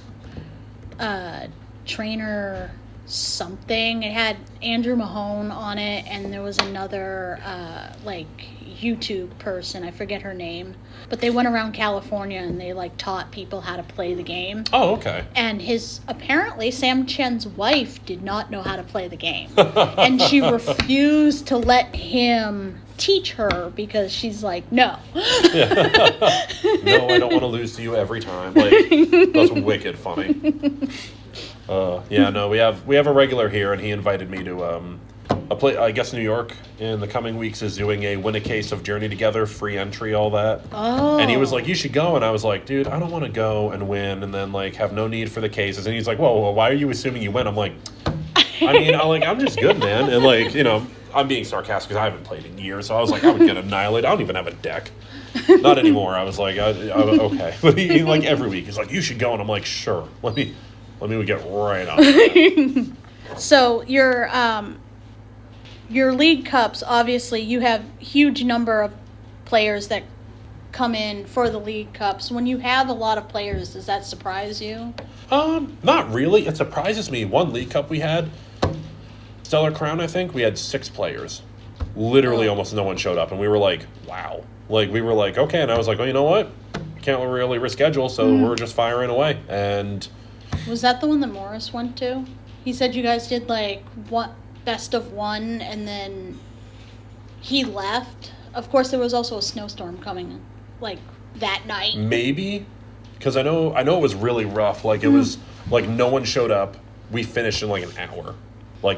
Trainer something. It had Andrew Mahone on it, and there was another YouTube person. I forget her name, but they went around California and they taught people how to play the game. Oh, okay. And apparently Sam Chen's wife did not know how to play the game, and she refused to let him teach her because she's like, no. No, I don't want to lose to you every time. That's wicked funny. We have a regular here, and he invited me to I guess New York in the coming weeks is doing a win a case of Journey Together, free entry, all that. Oh. And he was like, you should go. And I was like, dude, I don't want to go and win and then have no need for the cases. And he's like, well, why are you assuming you win? I'm like, I'm just good, man. And I'm being sarcastic because I haven't played in years. So I was like, I would get annihilated. I don't even have a deck. Not anymore. I was like, okay. But he every week he's like, you should go. And I'm like, sure. Let me get right on that. So your league cups, obviously, you have huge number of players that come in for the league cups. When you have a lot of players, does that surprise you? Not really. It surprises me. One league cup we had, Stellar Crown, I think, we had 6 players. Literally almost no one showed up, and we were like, wow. We were like, okay. And I was like, well, you know what? Can't really reschedule, so we're just firing away. And was that the one that Morris went to? He said you guys did one best of one, and then he left. Of course, there was also a snowstorm coming, that night. Maybe, because I know it was really rough. It was no one showed up. We finished in an hour.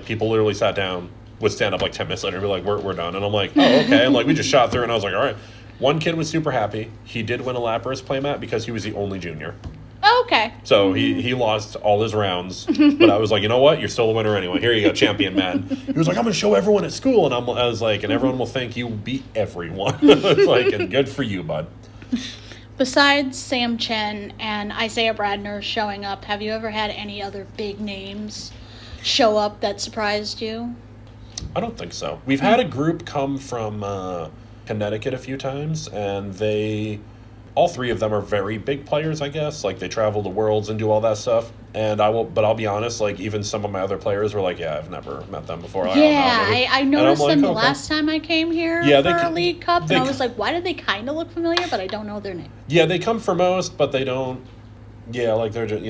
People literally sat down, would stand up 10 minutes later, and be like, we're done. And I'm like, oh, okay. And we just shot through, and I was like, all right. One kid was super happy. He did win a Lapras playmat because he was the only junior. Oh, okay. So he lost all his rounds, but I was like, you know what? You're still a winner anyway. Here you go, champion man. He was like, I'm going to show everyone at school. And I was like, and everyone will think you beat everyone. It's and good for you, bud. Besides Sam Chen and Isaiah Bradner showing up, have you ever had any other big names show up that surprised you? I don't think so. We've had a group come from Connecticut a few times, and all 3 of them are very big players, I guess. They travel the worlds and do all that stuff. And I'll be honest, even some of my other players were like, yeah, I've never met them before. I noticed them the last time I came here for a League Cup. And I was like, why did they kind of look familiar, but I don't know their name. Yeah, they come for most, but they don't. Yeah, they're just,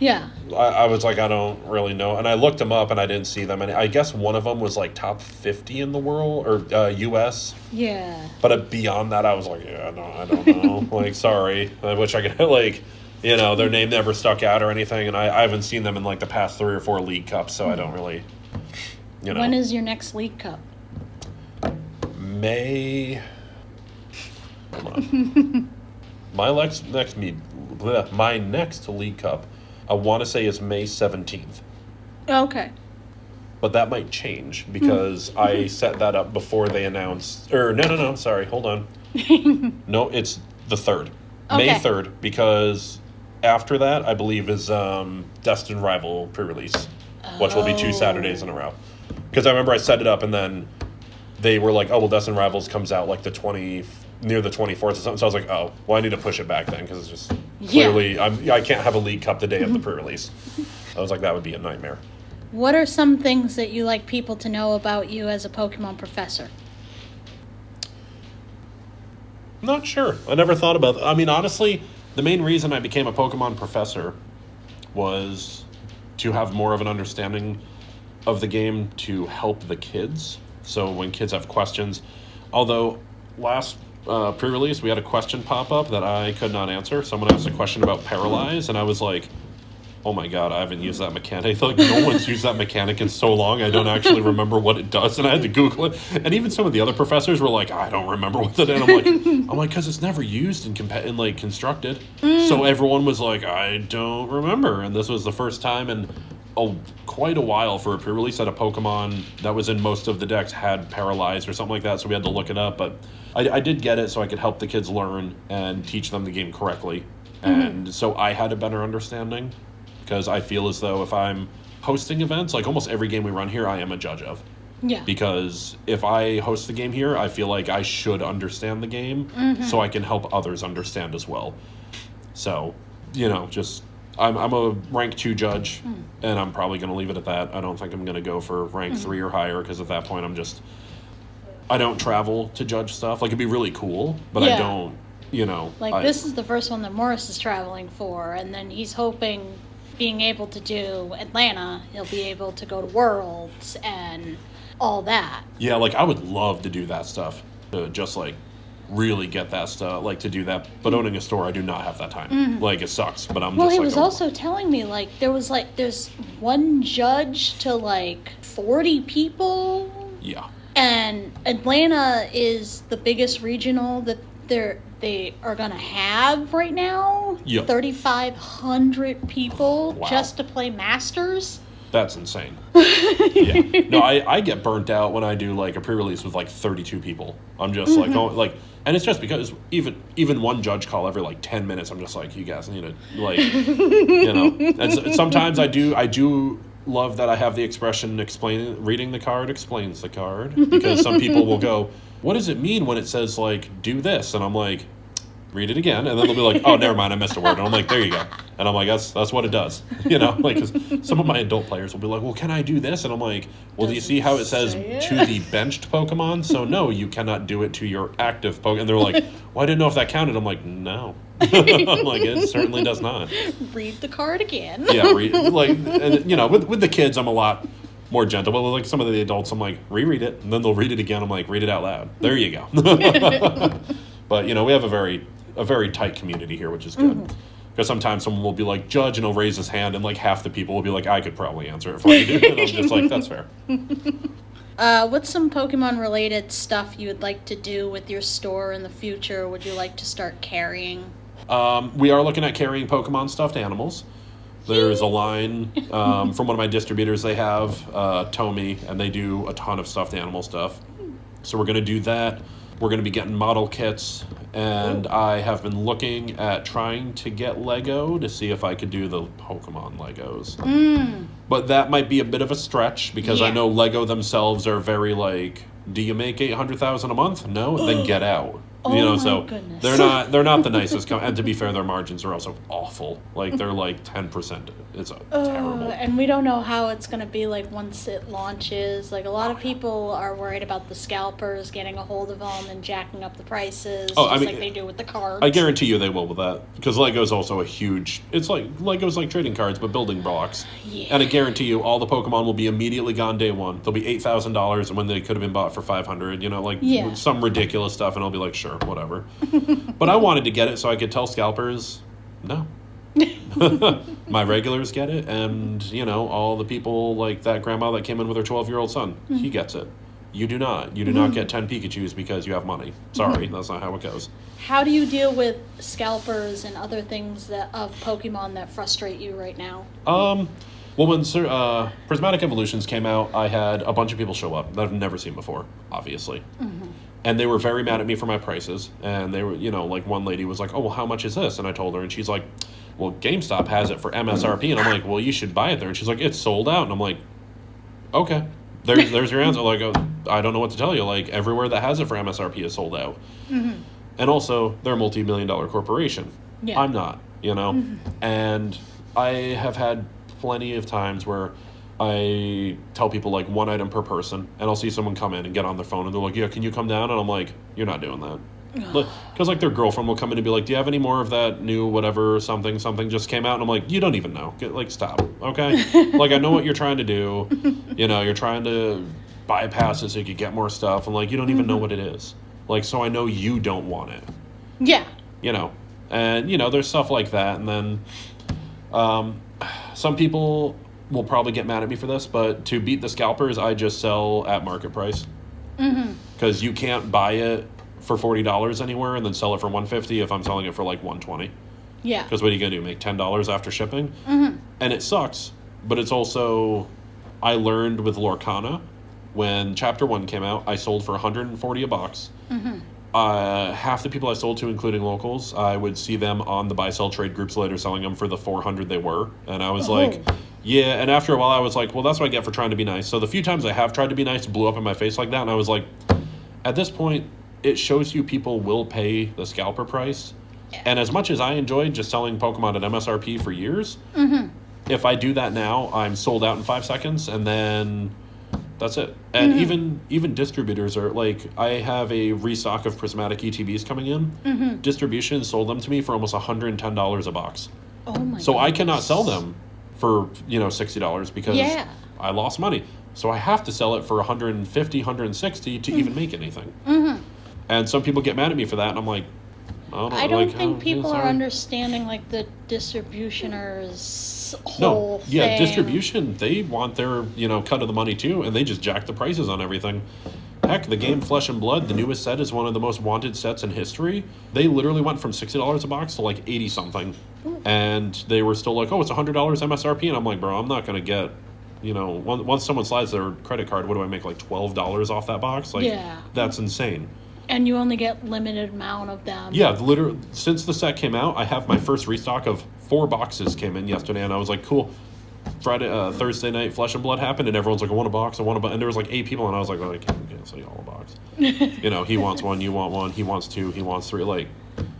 Yeah. I was like, I don't really know. And I looked them up, and I didn't see them. And I guess one of them was, top 50 in the world, or U.S. Yeah. But beyond that, I was like, yeah, no, I don't know. Sorry. I wish I could, their name never stuck out or anything. And I haven't seen them in, the past 3 or 4 League Cups, so I don't really, When is your next League Cup? May. Hold on. My next League Cup, I want to say is May 17th. Okay. But that might change because I set that up before they announced. No, sorry, hold on. No, it's the 3rd. Okay. May 3rd, because after that, I believe, is Destined Rival pre-release, which will be 2 Saturdays in a row. Because I remember I set it up, and then they were like, oh, well, Destined Rivals comes out near the 24th or something. So I was like, oh, well, I need to push it back then because it's just clearly I can't have a League Cup the day of the pre-release. I was like, that would be a nightmare. What are some things that you like people to know about you as a Pokemon professor? Not sure. I never thought about that. I mean, honestly, the main reason I became a Pokemon professor was to have more of an understanding of the game to help the kids. So when kids have questions, although last pre-release we had a question pop up that I could not answer. Someone asked a question about Paralyze, and I was like, oh my god, I haven't used that mechanic. Like, no one's used that mechanic in so long, I don't actually remember what it does, and I had to Google it. And even some of the other professors were like, I don't remember what that is. And I'm like, because it's never used in like constructed. So everyone was like, I don't remember. And this was the first time in quite a while for a pre-release that a Pokemon that was in most of the decks had paralyzed or something like that, so we had to look it up. But I did get it so I could help the kids learn and teach them the game correctly. And so I had a better understanding, because I feel as though if I'm hosting events, like almost every game we run here, I am a judge of. Yeah. Because if I host the game here, I feel like I should understand the game so I can help others understand as well. So, just... I'm a rank 2 judge, and I'm probably going to leave it at that. I don't think I'm going to go for rank 3 or higher, because at that point I don't travel to judge stuff. Like, it'd be really cool, but I don't, this is the first one that Morris is traveling for, and then he's hoping, being able to do Atlanta, he'll be able to go to Worlds and all that. Yeah, like, I would love to do that stuff, to just, like, really get that stuff, like, to do that. But owning a store, I do not have that time. Like, it sucks, but I'm well, just he was also telling me, like, there's one judge to, like, 40 people. Yeah. And Atlanta is the biggest regional that they are going to have right now. Yep. 3,500 people just to play Masters. That's insane. Yeah. No, I get burnt out when I do, like, a pre-release with, like, 32 people. I'm just like, oh, like, and it's just because even one judge call every, like, 10 minutes, I'm just like, you guys need to, like, and sometimes I do love that I have the expression reading the card explains the card, because some people will go, what does it mean when it says, like, do this? And I'm like, read it again, and then they'll be like, oh, never mind, I missed a word. And I'm like, there you go. And I'm like, that's what it does. Like, 'cause some of my adult players will be like, well, can I do this? And I'm like, well, do you see how it says to the benched Pokemon? So no, you cannot do it to your active Pokemon. And they're like, well, I didn't know if that counted. I'm like, no. I'm like, it certainly does not. Read the card again. Yeah, and with the kids, I'm a lot more gentle. But like some of the adults, I'm like, reread it, and then they'll read it again. I'm like, read it out loud. There you go. But we have a very tight community here, which is good. Because sometimes someone will be like, judge, and he'll raise his hand, and like half the people will be like, I could probably answer it for you. And I'm just like, that's fair. What's some Pokemon related stuff you would like to do with your store in the future? Would you like to start carrying? We are looking at carrying Pokemon stuffed animals. There's a line from one of my distributors. They have Tomy, and they do a ton of stuffed animal stuff. So we're going to do that. We're going to be getting model kits, and I have been looking at trying to get Lego to see if I could do the Pokemon Legos. But that might be a bit of a stretch, because I know Lego themselves are very like, do you make $800,000 a month? No? Then get out. Goodness. they're not the nicest. And to be fair, their margins are also awful. Like, they're like 10%. It's terrible. And we don't know how it's going to be like once it launches. Like, a lot of people are worried about the scalpers getting a hold of them and jacking up the prices, like they do with the cards. I guarantee you they will with that, because Lego's also a huge. It's like Lego's like trading cards, but building blocks. Yeah. And I guarantee you, all the Pokemon will be immediately gone day one. They'll be $8,000, and when they could have been bought for $500. Some ridiculous stuff, and I'll be like, sure, whatever. But I wanted to get it so I could tell scalpers, no. My regulars get it, and all the people, like that grandma that came in with her 12-year-old son, he gets it. You do not. You do not get 10 Pikachus because you have money. Sorry, that's not how it goes. How do you deal with scalpers and other things of Pokemon that frustrate you right now? Well, when Prismatic Evolutions came out, I had a bunch of people show up that I've never seen before, obviously. And they were very mad at me for my prices. And they were, like one lady was like, oh, well, how much is this? And I told her, and she's like, well, GameStop has it for MSRP. And I'm like, well, you should buy it there. And she's like, it's sold out. And I'm like, okay, there's your answer. Like, I don't know what to tell you. Like, everywhere that has it for MSRP is sold out. And also, they're a multi-million-dollar corporation. Yeah. I'm not, And I have had plenty of times where I tell people like one item per person, and I'll see someone come in and get on their phone, and they're like, yeah, can you come down? And I'm like, you're not doing that. Because like their girlfriend will come in and be like, do you have any more of that new whatever something just came out? And I'm like, you don't even know. Stop, okay? Like, I know what you're trying to do. You're trying to bypass it so you could get more stuff, and like, you don't even know what it is. Like, so I know you don't want it. Yeah. And there's stuff like that, and then some people will probably get mad at me for this, but to beat the scalpers, I just sell at market price. Because you can't buy it for $40 anywhere and then sell it for $150 if I'm selling it for like $120. Yeah. Because what are you going to do, make $10 after shipping? And it sucks, but it's also, I learned with Lorcana, when Chapter 1 came out, I sold for $140 a box. Half the people I sold to, including locals, I would see them on the buy-sell trade groups later selling them for the $400 they were. And I was like, yeah. And after a while, I was like, well, that's what I get for trying to be nice. So the few times I have tried to be nice, blew up in my face like that. And I was like, at this point, it shows you people will pay the scalper price. And as much as I enjoyed just selling Pokemon at MSRP for years, if I do that now, I'm sold out in 5 seconds, and then that's it. And even distributors are like, I have a restock of prismatic ETBs coming in. Distribution sold them to me for almost $110 a box. Oh my! So I cannot sell them for $60 because I lost money. So I have to sell it for $150, $160 to even make anything. And some people get mad at me for that, and I'm like, I don't think people are understanding like the distributioners' whole thing. Yeah, distribution, they want their cut of the money too, and they just jack the prices on everything. Heck, the game Flesh and Blood, the newest set, is one of the most wanted sets in history. They literally went from $60 a box to like 80 something, and they were still like, oh, it's $100 MSRP, and I'm like, bro, I'm not gonna get. Once someone slides their credit card, what do I make, like $12 off that box? Like, that's insane. And you only get limited amount of them. Yeah, literally, since the set came out, I have my first restock of 4 boxes came in yesterday, and I was like, cool. Thursday night, Flesh and Blood happened, and everyone's like, I want a box, and there was like 8 people, and I was like, oh, I can't sell you all a box. He wants one, you want one, he wants 2, he wants 3, like,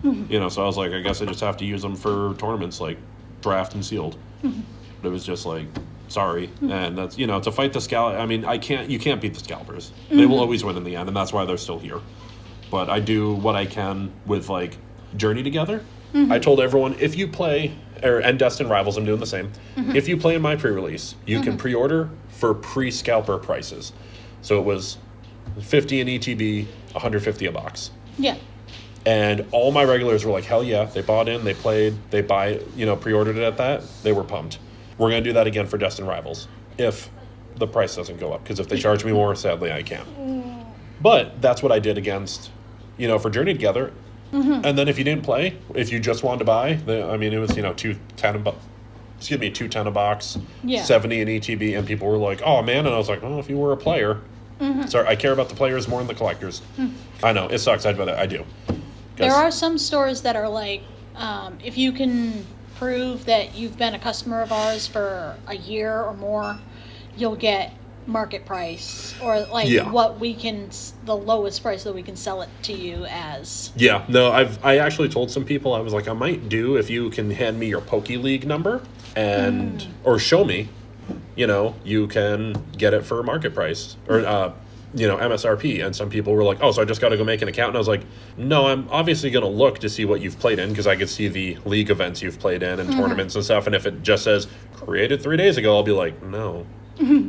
so I was like, I guess I just have to use them for tournaments, like draft and sealed. But it was just like, sorry. And that's, to fight the scalp, I mean, you can't beat the scalpers. They will always win in the end, and that's why they're still here. But I do what I can with, like, Journey Together. I told everyone, if you play, and Destin Rivals, I'm doing the same. If you play in my pre-release, you can pre-order for pre-scalper prices. So it was $50 in ETB, $150 a box. Yeah. And all my regulars were like, hell yeah, they bought in, they played, they pre-ordered it at that. They were pumped. We're going to do that again for Destin Rivals, if the price doesn't go up. Because if they charge me more, sadly, I can't. But that's what I did against, for Journey Together. And then if you didn't play, if you just wanted to buy, it was, $210 a box, 70 in ETB, and people were like, oh, man. And I was like, well, if you were a player. Sorry, I care about the players more than the collectors. I know, it sucks, I do. There are some stores that are like, if you can prove that you've been a customer of ours for a year or more, you'll get market price, or like the lowest price that we can sell it to you as. Yeah, no, I actually told some people, I was like, I might do if you can hand me your Poke League number and or show me, you can get it for market price or MSRP. And some people were like, oh, so I just got to go make an account. And I was like, no, I'm obviously going to look to see what you've played in, because I could see the league events you've played in and tournaments and stuff. And if it just says created 3 days ago, I'll be like, no.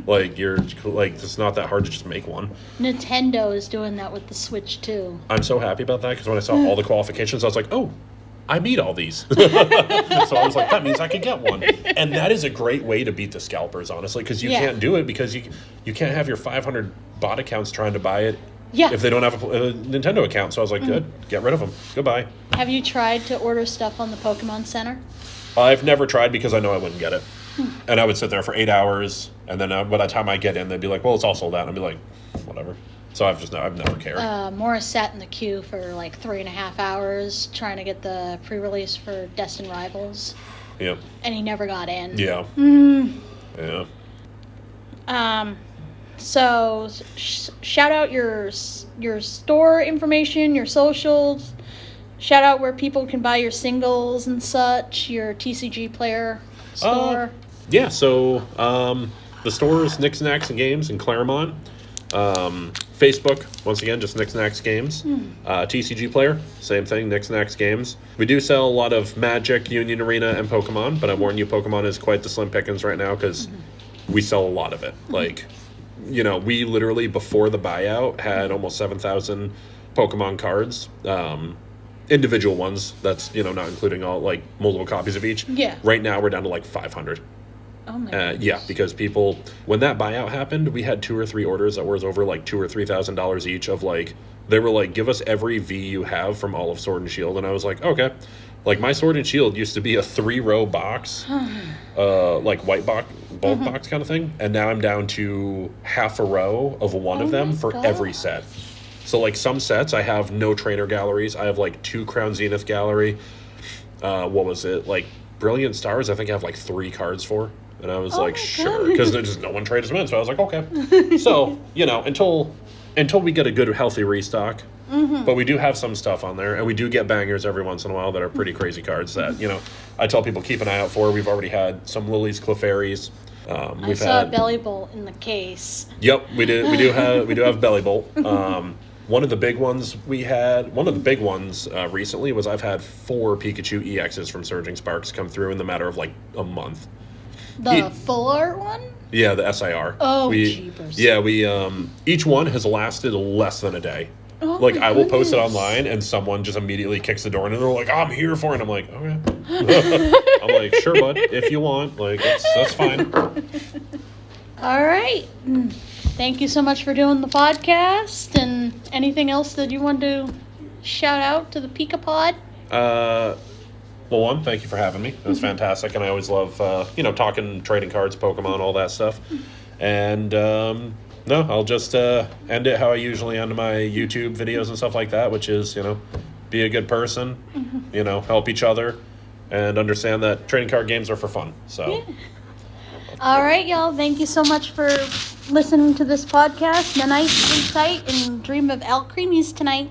Like, it's not that hard to just make one. Nintendo is doing that with the Switch too. I'm so happy about that, because when I saw all the qualifications, I was like, oh, I meet all these. So I was like, that means I could get one. And that is a great way to beat the scalpers, honestly, because you can't do it, because you can't have your 500 bot accounts trying to buy it if they don't have a Nintendo account. So I was like, good, get rid of them. Goodbye. Have you tried to order stuff on the Pokemon Center? I've never tried, because I know I wouldn't get it. And I would sit there for 8 hours, and then by the time I get in, they'd be like, well, it's all sold out. And I'd be like, whatever. So I've never cared. Morris sat in the queue for like 3.5 hours trying to get the pre-release for Destin Rivals. Yep. And he never got in. Yeah. Yeah. So shout out your store information, your socials. Shout out where people can buy your singles and such, your TCG player store. Yeah, so the store is Knicks Knacks and Games in Claremont. Facebook, once again, just Knicks Knacks Games. TCG player, same thing, Knicks Knacks Games. We do sell a lot of Magic, Union Arena, and Pokemon, but I warn you, Pokemon is quite the slim pickings right now, because we sell a lot of it. Like, we literally, before the buyout, had almost 7,000 Pokemon cards. Individual ones, that's, not including all, like, multiple copies of each. Yeah. Right now, we're down to, like, 500. Oh my goodness. Yeah, because people, when that buyout happened, we had 2 or 3 orders that was over like $2,000 or $3,000 each of like, they were like, give us every V you have from all of Sword and Shield. And I was like, okay. Like my Sword and Shield used to be a 3-row box, like white box, bulk box kind of thing. And now I'm down to half a row of one of them for every set. So like some sets I have no trainer galleries. I have like 2 Crown Zenith gallery. What was it? Like Brilliant Stars, I think I have like 3 cards for. And I was like, sure. Because there's no one trades them in. So I was like, okay. So, you know, until we get a good, healthy restock. But we do have some stuff on there, and we do get bangers every once in a while that are pretty crazy cards that, you know, I tell people keep an eye out for. We've already had some Lilies, Clefairies. I saw a Belly Bolt in the case. Yep, we do have Belly Bolt. One of the big ones recently was I've had 4 Pikachu EXs from Surging Sparks come through in the matter of like a month. The full art one? Yeah, the SIR. Oh, jeepers. Yeah, each one has lasted less than a day. Oh, like I will post it online and someone just immediately kicks the door in and they're like, I'm here for it. And I'm like, okay. I'm like, sure, bud, if you want. Like, that's fine. All right. Thank you so much for doing the podcast. And anything else that you want to shout out to the Pika Pod? Well, one, thank you for having me. It was fantastic. And I always love, talking trading cards, Pokemon, all that stuff. And, no, I'll just end it how I usually end my YouTube videos and stuff like that, which is, you know, be a good person, you know, help each other, and understand that trading card games are for fun. So, yeah. All right, y'all. Thank you so much for listening to this podcast. Night, sleep tight, and dream of Al Creamies tonight.